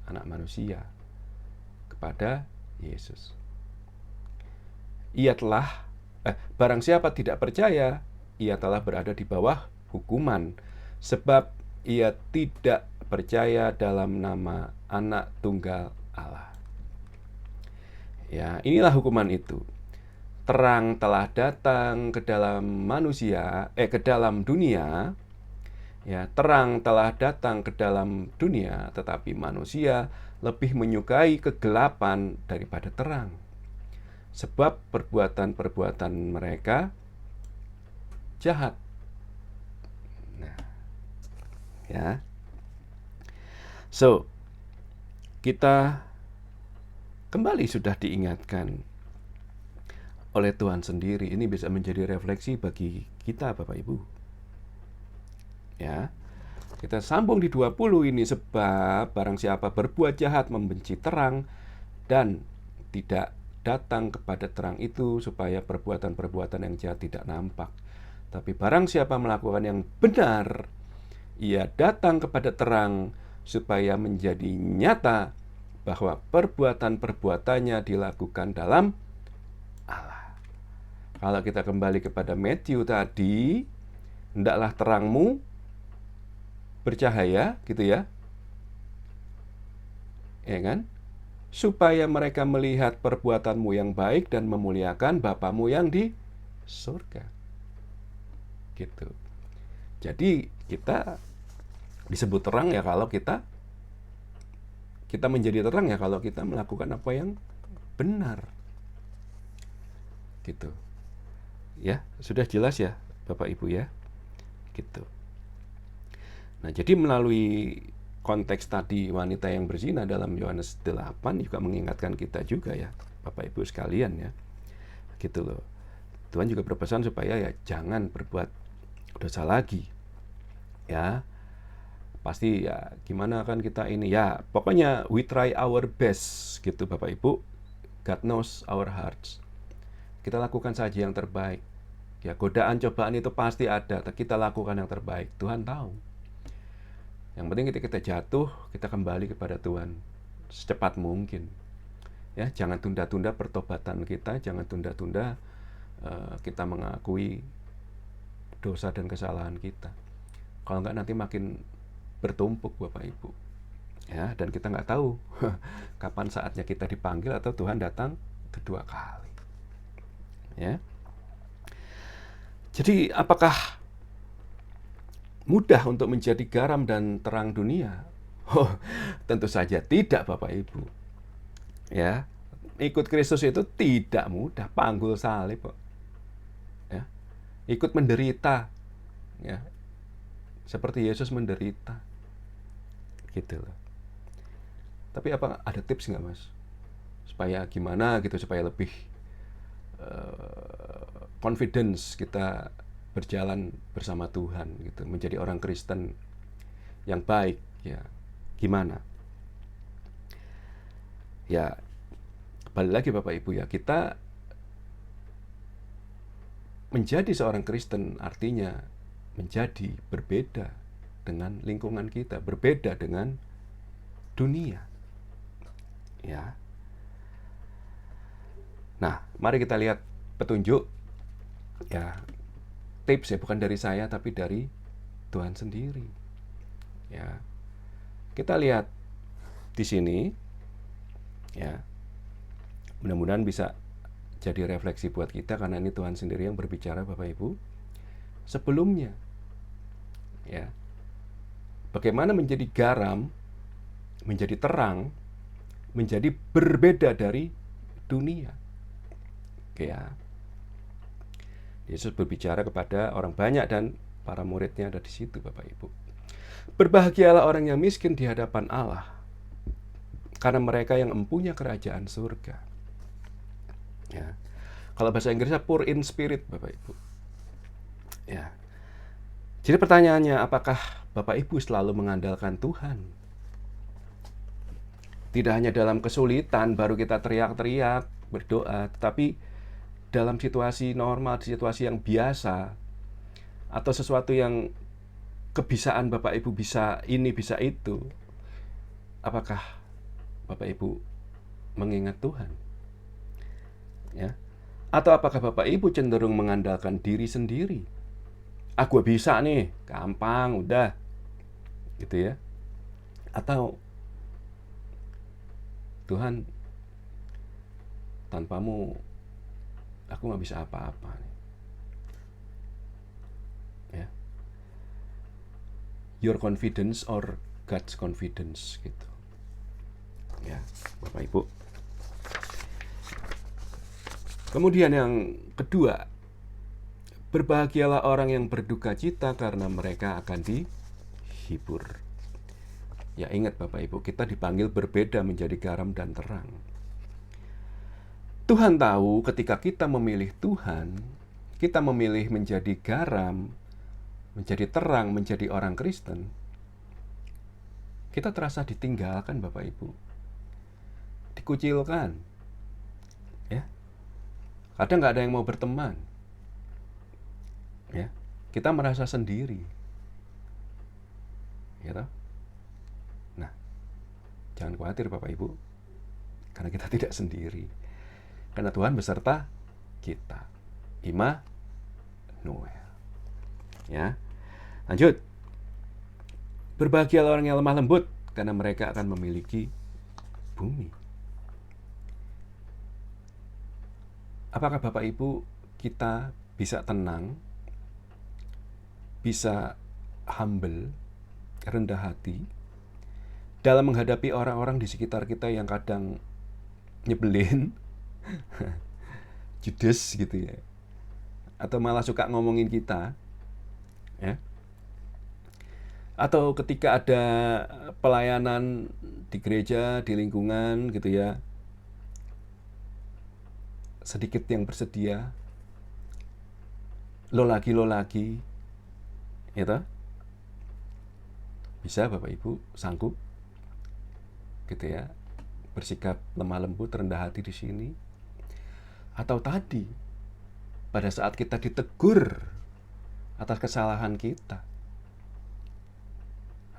Anak manusia, kepada Yesus. Barang siapa tidak percaya, ia telah berada di bawah hukuman, sebab ia tidak percaya dalam nama Anak Tunggal Allah. Ya, inilah hukuman itu. Terang telah datang ke dalam ke dalam dunia. Ya, terang telah datang ke dalam dunia, tetapi manusia lebih menyukai kegelapan daripada terang, sebab perbuatan-perbuatan mereka jahat. Nah, ya. So, kita kembali sudah diingatkan oleh Tuhan sendiri. Ini bisa menjadi refleksi bagi kita, Bapak Ibu. Ya. Kita sambung di 20 ini, sebab barang siapa berbuat jahat membenci terang dan tidak datang kepada terang itu, supaya perbuatan-perbuatan yang jahat tidak nampak. Tapi barang siapa melakukan yang benar, ia datang kepada terang, supaya menjadi nyata bahwa perbuatan-perbuatannya dilakukan dalam Allah. Kalau kita kembali kepada Matthew tadi, hendaklah terangmu bercahaya, gitu ya. Ya kan? Supaya mereka melihat perbuatanmu yang baik dan memuliakan Bapamu yang di surga. Gitu. Jadi kita disebut terang ya kalau kita menjadi terang ya kalau kita melakukan apa yang benar. Gitu. Ya, sudah jelas ya Bapak Ibu ya. Gitu. Nah, jadi melalui konteks tadi wanita yang berzina dalam Yohanes 8 juga mengingatkan kita juga ya, Bapak Ibu sekalian ya. Gitu loh. Tuhan juga berpesan supaya ya jangan berbuat dosa lagi. Ya. Pasti ya gimana kan kita ini ya, pokoknya we try our best gitu Bapak Ibu. God knows our hearts. Kita lakukan saja yang terbaik. Ya, godaan cobaan itu pasti ada, kita lakukan yang terbaik. Tuhan tahu. Yang penting ketika kita jatuh, kita kembali kepada Tuhan secepat mungkin. Ya, jangan tunda-tunda pertobatan kita, jangan tunda-tunda kita mengakui dosa dan kesalahan kita. Kalau enggak nanti makin bertumpuk Bapak Ibu. Ya, dan kita nggak tahu kapan saatnya kita dipanggil atau Tuhan datang kedua kali. Ya. Jadi apakah mudah untuk menjadi garam dan terang dunia? Oh, tentu saja tidak Bapak Ibu. Ya, ikut Kristus itu tidak mudah, panggul salib kok. Ya. Ikut menderita. Ya. Seperti Yesus menderita. Gitu loh. Tapi apa ada tips nggak Mas? Supaya gimana gitu, supaya lebih confidence kita berjalan bersama Tuhan gitu, menjadi orang Kristen yang baik ya. Gimana? Ya, kembali lagi Bapak Ibu ya, kita menjadi seorang Kristen artinya menjadi berbeda dengan lingkungan kita, berbeda dengan dunia. Ya. Nah, mari kita lihat petunjuk ya, tips ya, bukan dari saya tapi dari Tuhan sendiri. Ya. Kita lihat di sini ya. Mudah-mudahan bisa jadi refleksi buat kita karena ini Tuhan sendiri yang berbicara Bapak Ibu. Sebelumnya ya. Bagaimana menjadi garam, menjadi terang, menjadi berbeda dari dunia. Oke ya. Yesus berbicara kepada orang banyak dan para muridnya ada di situ Bapak Ibu. Berbahagialah orang yang miskin di hadapan Allah, karena mereka yang empunya kerajaan surga. Ya. Kalau bahasa Inggrisnya poor in spirit, Bapak Ibu. Ya. Jadi pertanyaannya, apakah Bapak Ibu selalu mengandalkan Tuhan? Tidak hanya dalam kesulitan baru kita teriak-teriak, berdoa, tetapi dalam situasi normal, situasi yang biasa, atau sesuatu yang kebisaan Bapak Ibu bisa ini, bisa itu, apakah Bapak Ibu mengingat Tuhan? Ya. Atau apakah Bapak Ibu cenderung mengandalkan diri sendiri? Gue bisa nih, gampang, udah. Gitu ya. Atau Tuhan, tanpamu aku nggak bisa apa-apa nih. Ya. Your confidence or God's confidence gitu. Ya, Bapak Ibu. Kemudian yang kedua, berbahagialah orang yang berduka cita karena mereka akan dihibur. Ya ingat Bapak Ibu, kita dipanggil berbeda menjadi garam dan terang. Tuhan tahu ketika kita memilih Tuhan, kita memilih menjadi garam, menjadi terang, menjadi orang Kristen, kita terasa ditinggalkan Bapak Ibu. Dikucilkan. Ya. Kadang nggak ada yang mau berteman. Ya. Kita merasa sendiri. Ya toh? Nah, jangan khawatir Bapak Ibu, karena kita tidak sendiri. Karena Tuhan beserta kita. Immanuel. Ya. Lanjut. Berbahagialah orang yang lemah lembut, karena mereka akan memiliki bumi. Apakah Bapak Ibu kita bisa tenang, bisa humble, rendah hati, dalam menghadapi orang-orang di sekitar kita yang kadang nyebelin, judes gitu ya, atau malah suka ngomongin kita, ya? Atau ketika ada pelayanan di gereja, di lingkungan gitu ya, sedikit yang bersedia, lo lagi, gitu. Bisa Bapak Ibu sanggup gitu ya, bersikap lemah lembut, rendah hati di sini. Atau tadi, pada saat kita ditegur atas kesalahan kita,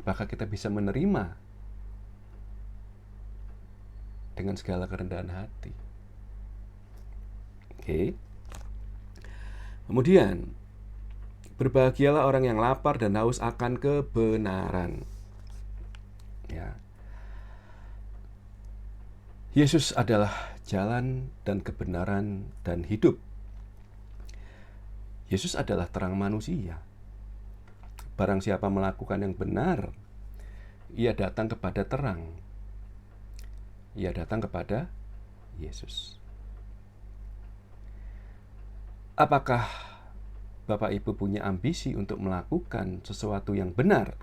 apakah kita bisa menerima dengan segala kerendahan hati? Oke. Kemudian, berbahagialah orang yang lapar dan haus akan kebenaran. Ya. Yesus adalah jalan dan kebenaran dan hidup. Yesus adalah terang manusia. Barang siapa melakukan yang benar, ia datang kepada terang. Ia datang kepada Yesus. Apakah Bapak Ibu punya ambisi untuk melakukan sesuatu yang benar?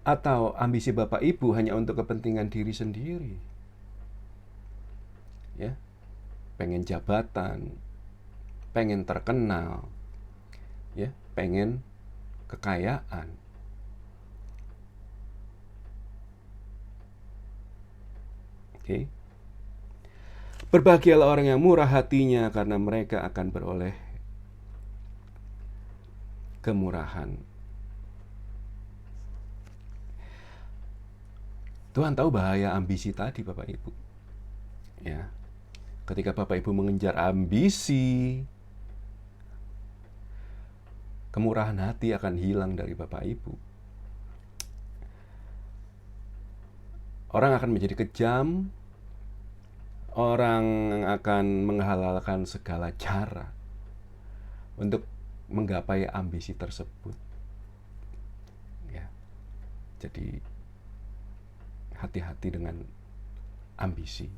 Atau ambisi Bapak Ibu hanya untuk kepentingan diri sendiri? Ya, pengen jabatan, pengen terkenal, ya, pengen kekayaan. Oke. Berbahagialah orang yang murah hatinya, karena mereka akan beroleh kemurahan. Tuhan tahu bahaya ambisi tadi Bapak Ibu. Ya. Ketika Bapak Ibu mengejar ambisi, kemurahan hati akan hilang dari Bapak Ibu. Orang akan menjadi kejam, orang akan menghalalkan segala cara untuk menggapai ambisi tersebut. Ya. Jadi hati-hati dengan ambisi.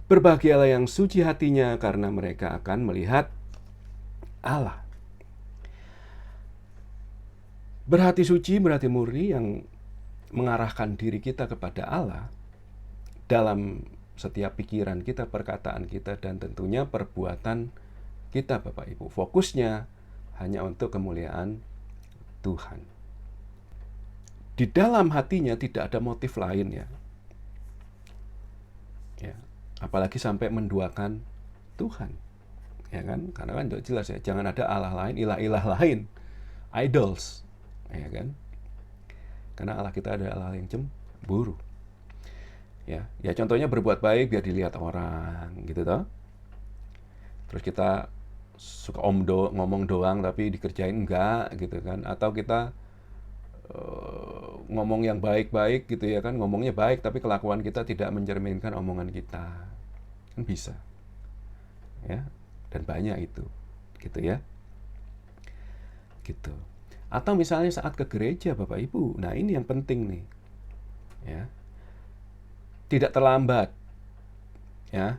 Berbahagialah yang suci hatinya, karena mereka akan melihat Allah. Berhati suci, berhati murni yang mengarahkan diri kita kepada Allah, dalam setiap pikiran kita, perkataan kita, dan tentunya perbuatan kita, Bapak Ibu. Fokusnya hanya untuk kemuliaan Tuhan. Di dalam hatinya tidak ada motif lain ya. Ya, apalagi sampai menduakan Tuhan. Ya kan? Karena kan jelas ya, jangan ada Allah lain, ilah-ilah lain, idols. Ya kan? Karena Allah kita ada Allah yang cemburu. Ya, contohnya berbuat baik biar dilihat orang, gitu toh. Terus kita suka ngomong doang tapi dikerjain enggak, gitu kan. Atau kita ngomong yang baik-baik gitu ya kan, ngomongnya baik tapi kelakuan kita tidak mencerminkan omongan kita. Kan bisa. Ya, dan banyak itu. Gitu ya. Gitu. Atau misalnya saat ke gereja Bapak Ibu. Nah, ini yang penting nih. Ya. Tidak terlambat, ya,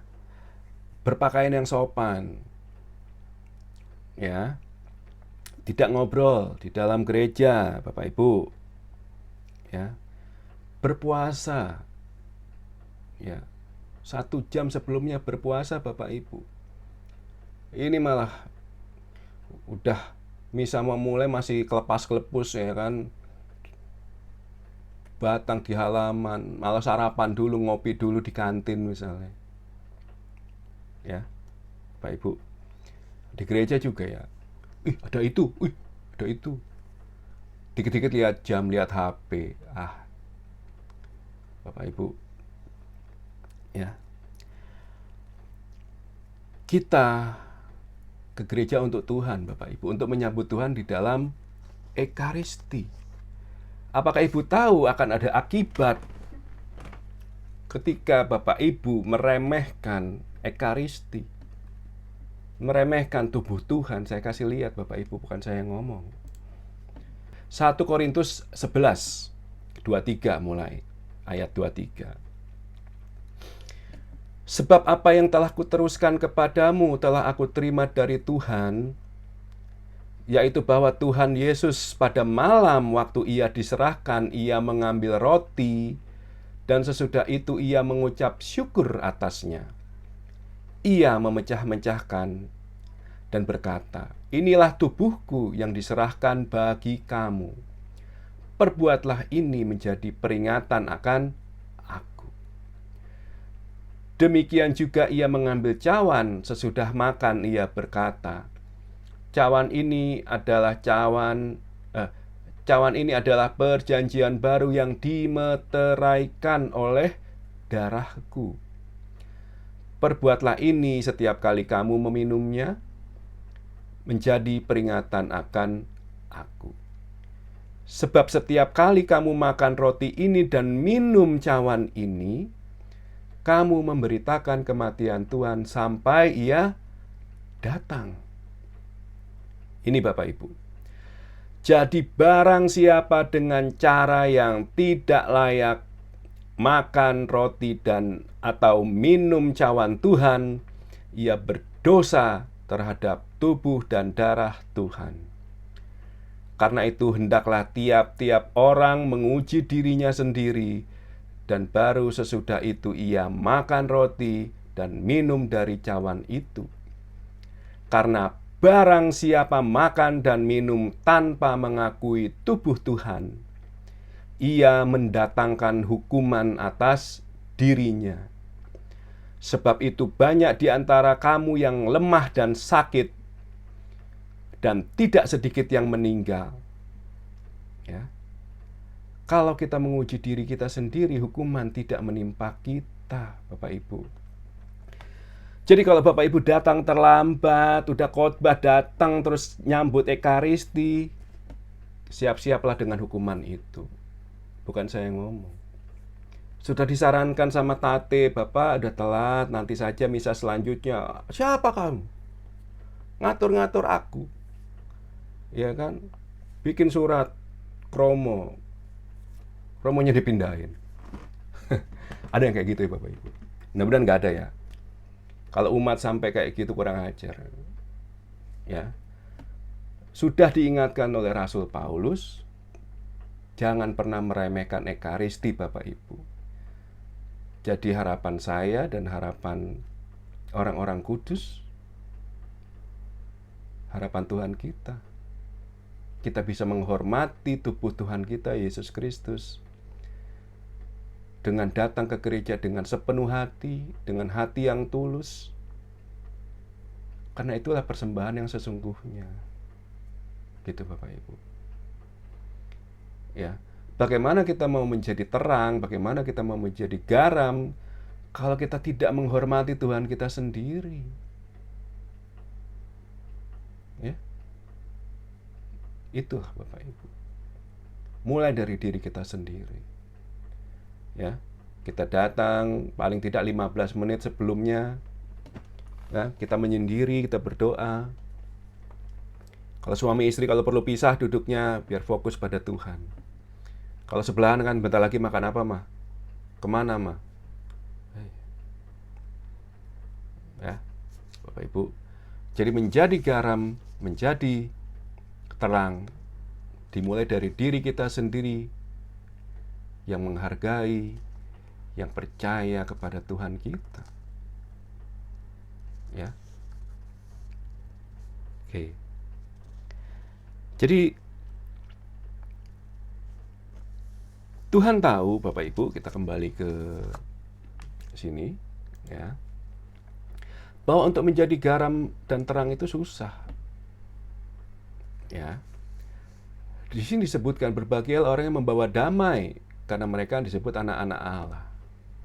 berpakaian yang sopan, ya, tidak ngobrol di dalam gereja, Bapak Ibu, ya, berpuasa, ya, 1 jam sebelumnya berpuasa, Bapak Ibu. Ini malah udah misa mau mulai masih kelepas-kelepus ya kan, batang di halaman, malah sarapan dulu, ngopi dulu di kantin misalnya. Ya, Pak Ibu. Di gereja juga ya. Ada itu. Ada itu. Dikit-dikit lihat jam, lihat HP. Bapak Ibu. Ya. Kita ke gereja untuk Tuhan, Bapak Ibu, untuk menyambut Tuhan di dalam Ekaristi. Apakah Ibu tahu akan ada akibat ketika Bapak Ibu meremehkan Ekaristi, meremehkan tubuh Tuhan? Saya kasih lihat Bapak Ibu, bukan saya yang ngomong. 1 Korintus 11, 23 mulai, ayat 23. Sebab apa yang telah kuteruskan kepadamu telah aku terima dari Tuhan, yaitu bahwa Tuhan Yesus pada malam waktu ia diserahkan, ia mengambil roti, dan sesudah itu ia mengucap syukur atasnya. Ia memecah-mecahkan dan berkata, inilah tubuhku yang diserahkan bagi kamu. Perbuatlah ini menjadi peringatan akan aku. Demikian juga ia mengambil cawan, sesudah makan ia berkata, cawan ini adalah perjanjian baru yang dimeteraikan oleh darahku. Perbuatlah ini setiap kali kamu meminumnya, menjadi peringatan akan aku. Sebab setiap kali kamu makan roti ini dan minum cawan ini, kamu memberitakan kematian Tuhan sampai ia datang. Ini Bapak Ibu. Jadi barang siapa dengan cara yang tidak layak makan roti dan atau minum cawan Tuhan, ia berdosa terhadap tubuh dan darah Tuhan. Karena itu hendaklah tiap-tiap orang menguji dirinya sendiri, dan baru sesudah itu ia makan roti dan minum dari cawan itu. Karena barang siapa makan dan minum tanpa mengakui tubuh Tuhan, ia mendatangkan hukuman atas dirinya. Sebab itu banyak di antara kamu yang lemah dan sakit, dan tidak sedikit yang meninggal. Ya. Kalau kita menguji diri kita sendiri, hukuman tidak menimpa kita, Bapak Ibu. Jadi kalau Bapak Ibu datang terlambat, udah khotbah datang terus nyambut Ekaristi, siap-siaplah dengan hukuman itu. Bukan saya yang ngomong. Sudah disarankan sama Tate, Bapak udah telat, nanti saja misa selanjutnya. Siapa kamu? Ngatur-ngatur aku. Ya kan? Bikin surat kromonya dipindahin. Ada yang kayak gitu ya Bapak Ibu? Mudah-mudahan nggak ada ya. Kalau umat sampai kayak gitu kurang ajar. Ya. Sudah diingatkan oleh Rasul Paulus, jangan pernah meremehkan Ekaristi Bapak Ibu. jadi harapan saya dan harapan orang-orang kudus, harapan Tuhan kita. Kita bisa menghormati tubuh Tuhan kita, Yesus Kristus, dengan datang ke gereja dengan sepenuh hati, dengan hati yang tulus. Karena itulah persembahan yang sesungguhnya. Gitu Bapak Ibu. Ya. Bagaimana kita mau menjadi terang, bagaimana kita mau menjadi garam kalau kita tidak menghormati Tuhan kita sendiri? Ya. Itulah Bapak Ibu. Mulai dari diri kita sendiri. Ya. Kita datang paling tidak 15 menit sebelumnya. Ya, kita menyendiri, kita berdoa. Kalau suami istri kalau perlu pisah duduknya biar fokus pada Tuhan. Kalau sebelahan kan bentar lagi makan apa, Mah? Kemana, Mah? Ya, Bapak Ibu. Jadi menjadi garam, menjadi terang, dimulai dari diri kita sendiri yang menghargai, yang percaya kepada Tuhan kita. Ya. Oke. Jadi Tuhan tahu, Bapak Ibu, kita kembali ke sini, ya, bahwa untuk menjadi garam dan terang itu susah. Ya. Di sini disebutkan berbahagialah orang yang membawa damai, karena mereka disebut anak-anak Allah.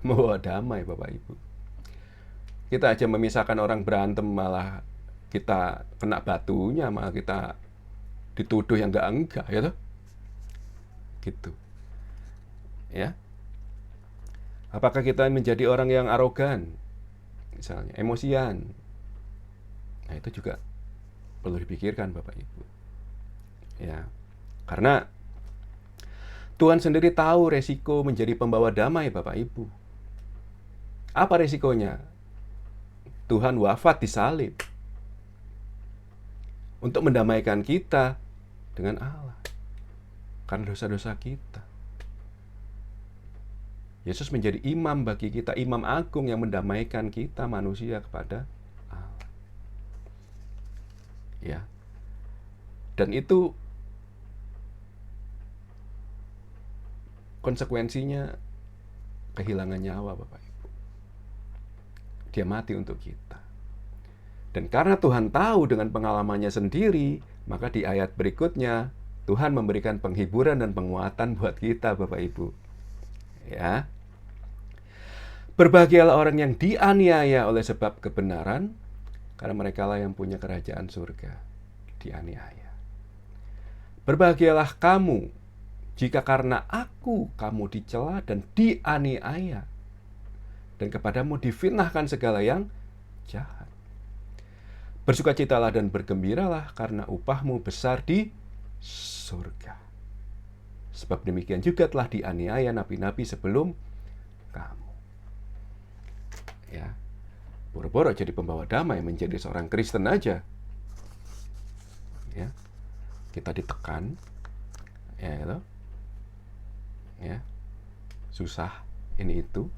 Membawa damai, Bapak Ibu. Kita aja memisahkan orang berantem, malah kita kena batunya, malah kita dituduh yang enggak, ya toh? Gitu. Ya. Apakah kita menjadi orang yang arogan, misalnya emosian? Nah, itu juga perlu dipikirkan Bapak Ibu. Ya. Karena Tuhan sendiri tahu resiko menjadi pembawa damai Bapak Ibu. Apa resikonya? Tuhan wafat di salib untuk mendamaikan kita dengan Allah karena dosa-dosa kita. Yesus menjadi imam bagi kita, imam agung yang mendamaikan kita manusia kepada Allah. Ya. Dan itu konsekuensinya kehilangan nyawa, Bapak Ibu. Dia mati untuk kita. Dan karena Tuhan tahu dengan pengalamannya sendiri, maka di ayat berikutnya Tuhan memberikan penghiburan dan penguatan buat kita, Bapak Ibu. Ya. Berbahagialah orang yang dianiaya oleh sebab kebenaran, karena merekalah yang punya kerajaan surga. Dianiaya. Berbahagialah kamu jika karena aku kamu dicela dan dianiaya, dan kepadamu difitnahkan segala yang jahat. Bersukacitalah dan bergembiralah, karena upahmu besar di surga. Sebab demikian juga telah dianiaya nabi-nabi sebelum kamu. Ya, boro-boro jadi pembawa damai, menjadi seorang Kristen aja. Ya, kita ditekan, ya itu, ya, susah ini itu,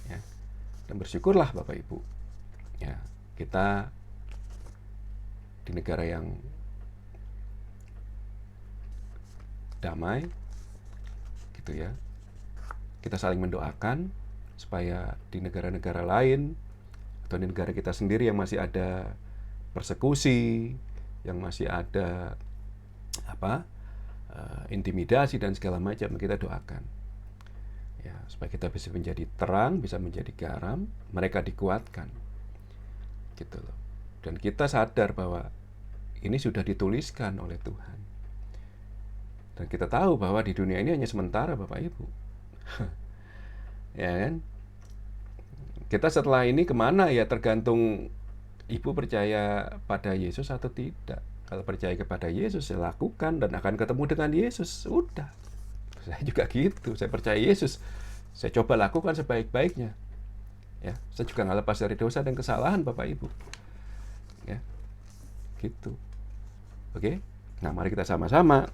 ya, dan bersyukurlah Bapak Ibu. Ya, kita di negara yang damai, gitu ya. Kita saling mendoakan supaya di negara-negara lain atau di negara kita sendiri yang masih ada persekusi, yang masih ada intimidasi dan segala macam, kita doakan. Ya, supaya kita bisa menjadi terang, bisa menjadi garam, mereka dikuatkan. Gitu loh. Dan kita sadar bahwa ini sudah dituliskan oleh Tuhan. Dan kita tahu bahwa di dunia ini hanya sementara, Bapak Ibu. Ya kan? Kita setelah ini kemana ya, tergantung Ibu percaya pada Yesus atau tidak. Kalau percaya kepada Yesus, saya lakukan dan akan ketemu dengan Yesus. Udah. Saya juga gitu. Saya percaya Yesus. Saya coba lakukan sebaik-baiknya. Ya, saya juga nggak lepas dari dosa dan kesalahan, Bapak Ibu. Ya, gitu. Oke. Nah, mari kita sama-sama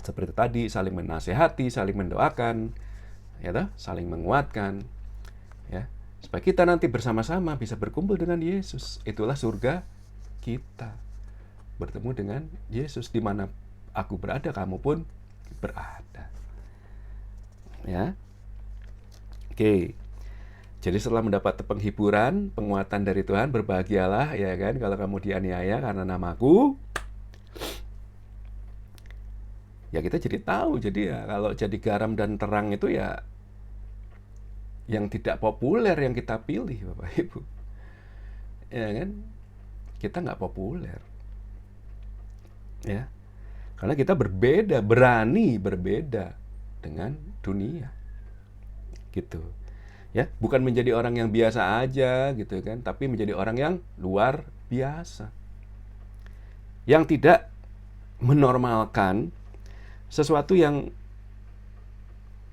seperti tadi saling menasehati, saling mendoakan. ya toh, saling menguatkan, ya, supaya kita nanti bersama-sama bisa berkumpul dengan Yesus. Itulah surga kita, bertemu dengan Yesus. Di mana aku berada, kamu pun berada. Ya, oke. Jadi setelah mendapat penghiburan, penguatan dari Tuhan, berbahagialah, ya kan, kalau kamu dianiaya karena namaku. Ya kita jadi tahu, jadi ya kalau jadi garam dan terang itu ya yang tidak populer yang kita pilih, Bapak Ibu. Ya kan, kita nggak populer. Ya, karena kita berbeda, berani berbeda dengan dunia. Gitu. Ya, bukan menjadi orang yang biasa aja gitu kan, tapi menjadi orang yang luar biasa. Yang tidak menormalkan sesuatu yang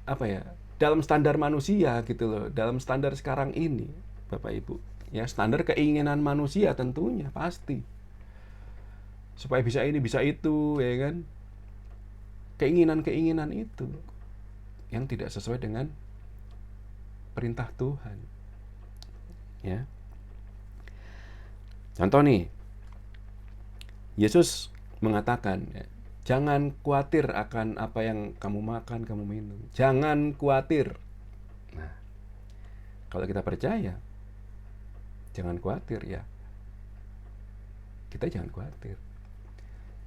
apa ya, dalam standar manusia gitu loh, dalam standar sekarang ini, Bapak Ibu. Ya, standar keinginan manusia tentunya pasti. Supaya bisa ini, bisa itu, ya kan? Keinginan-keinginan itu yang tidak sesuai dengan perintah Tuhan. Ya. Contoh nih, Yesus mengatakan, ya, jangan khawatir akan apa yang kamu makan, kamu minum. Jangan khawatir. Nah, kalau kita percaya, jangan khawatir ya. Kita jangan khawatir.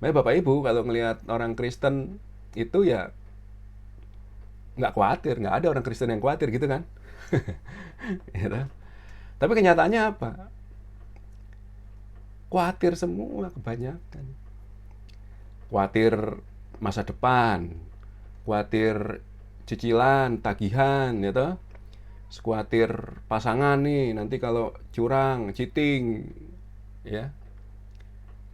Baik Bapak Ibu, kalau ngelihat orang Kristen itu ya nggak khawatir, nggak ada orang Kristen yang khawatir gitu kan. Gitu. Tapi kenyataannya apa? Khawatir semua kebanyakan. Khawatir masa depan, khawatir cicilan, tagihan, gitu. Khawatir pasangan nih, nanti kalau curang, cheating, ya.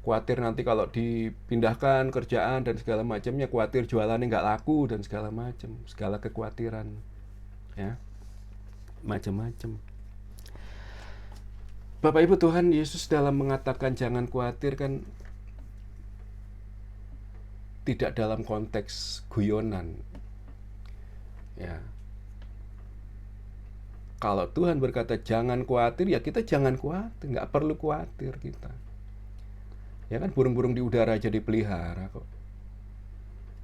Khawatir nanti kalau dipindahkan kerjaan dan segala macamnya, khawatir jualannya nggak laku dan segala macam, segala kekhawatiran, ya, macam-macam. Bapak Ibu, Tuhan Yesus dalam mengatakan jangan khawatir kan tidak dalam konteks guyonan, ya. Kalau Tuhan berkata jangan khawatir, ya kita jangan khawatir, nggak perlu khawatir kita. Ya kan, burung-burung di udara aja dipelihara kok.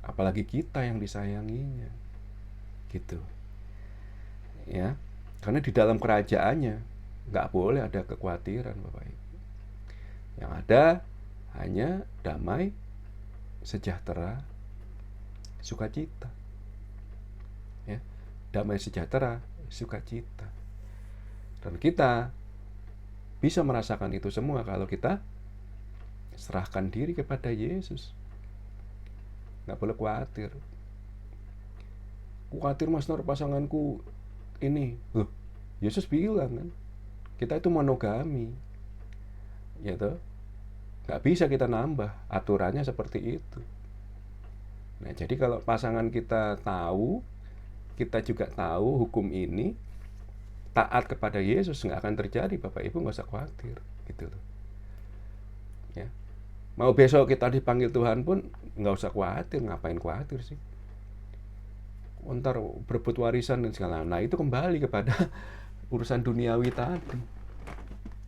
Apalagi kita yang disayanginya. Gitu. Ya. Karena di dalam kerajaannya nggak boleh ada kekhawatiran, Bapak Ibu. Yang ada hanya damai, sejahtera, sukacita. Ya. Damai, sejahtera, sukacita. Dan kita bisa merasakan itu semua kalau kita serahkan diri kepada Yesus. Nggak boleh khawatir. Khawatir Mas Nur, pasanganku ini. Loh, Yesus bilang kan, kita itu monogami. Ya toh? Nggak bisa kita nambah, aturannya seperti itu. Nah, jadi kalau pasangan kita tahu, kita juga tahu hukum ini, taat kepada Yesus, nggak akan terjadi, Bapak Ibu, nggak usah khawatir. Gitu loh. Ya. Mau besok kita dipanggil Tuhan pun nggak usah khawatir, ngapain khawatir sih? Ntar berebut warisan dan segala. Nah itu kembali kepada urusan duniawi tadi.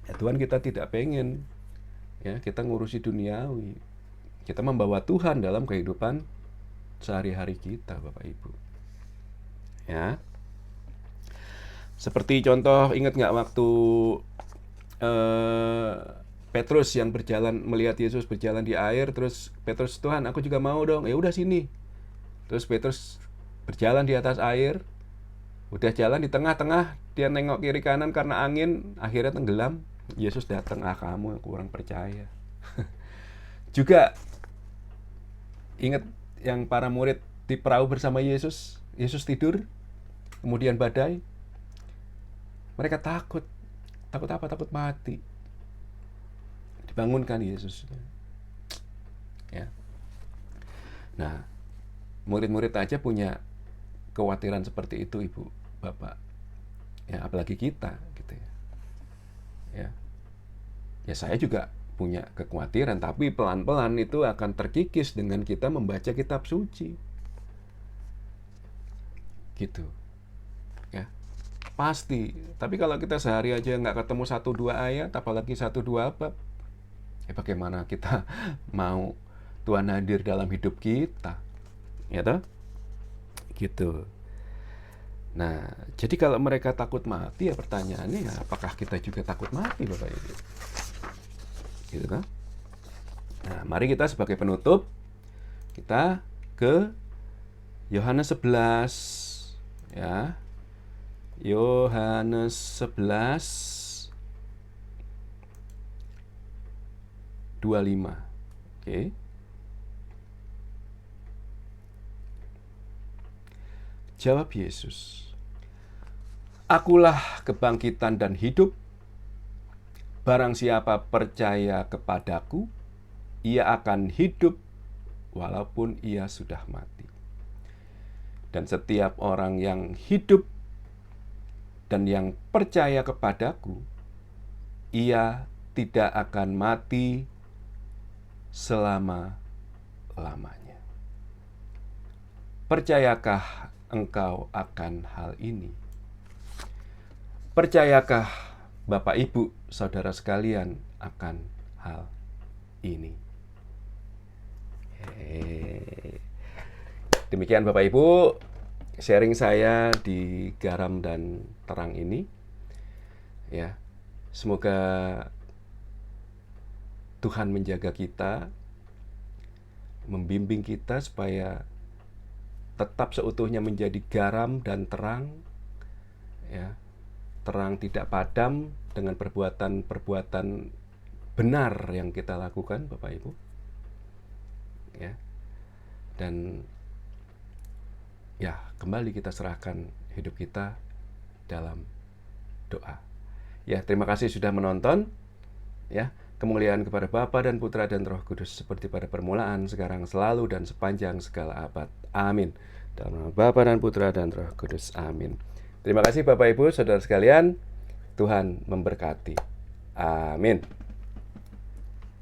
Ya, Tuhan kita tidak pengen ya kita ngurusi duniawi. Kita membawa Tuhan dalam kehidupan sehari-hari kita, Bapak Ibu. Ya. Seperti contoh, ingat nggak waktu Petrus yang berjalan melihat Yesus berjalan di air, terus Petrus, Tuhan aku juga mau dong, ya udah sini. Terus Petrus berjalan di atas air, udah jalan di tengah-tengah, dia nengok kiri kanan karena angin, akhirnya tenggelam. Yesus datang, kamu kurang percaya. Juga ingat yang para murid di perahu bersama Yesus, Yesus tidur, kemudian badai, mereka takut apa? Takut mati. Dibangunkan Yesus. Ya. Nah, murid-murid aja punya kekhawatiran seperti itu, Ibu, Bapak. Ya, apalagi kita, gitu ya. Ya. Ya, saya juga punya kekhawatiran, tapi pelan-pelan itu akan terkikis dengan kita membaca kitab suci. Gitu. pasti. Tapi kalau kita sehari aja nggak ketemu 1-2 ayat, apalagi 1-2 bab, bagaimana kita mau Tuhan hadir dalam hidup kita? Ya toh? Gitu. Nah, jadi kalau mereka takut mati, ya pertanyaannya ya, apakah kita juga takut mati, Bapak Ibu? Gitu kan? Nah, mari kita sebagai penutup, kita ke Yohanes 11, ya. Yohanes 11 25. Oke. Jawab Yesus, "Akulah kebangkitan dan hidup. Barang siapa percaya kepadaku, ia akan hidup walaupun ia sudah mati. Dan setiap orang yang hidup dan yang percaya kepadaku, ia tidak akan mati selama-lamanya." Percayakah engkau akan hal ini? Percayakah Bapak Ibu, saudara sekalian akan hal ini? Demikian Bapak Ibu, sharing saya di Garam dan Terang ini. Ya, semoga Tuhan menjaga kita, membimbing kita supaya tetap seutuhnya menjadi garam dan terang, ya. Terang tidak padam dengan perbuatan-perbuatan benar yang kita lakukan, Bapak Ibu. Ya. Dan ya, kembali kita serahkan hidup kita dalam doa. Ya, terima kasih sudah menonton. Ya, kemuliaan kepada Bapa dan Putra dan Roh Kudus seperti pada permulaan, sekarang, selalu, dan sepanjang segala abad. Amin. Dalam nama Bapa dan Putra dan Roh Kudus. Amin. Terima kasih Bapak Ibu, saudara sekalian. Tuhan memberkati. Amin.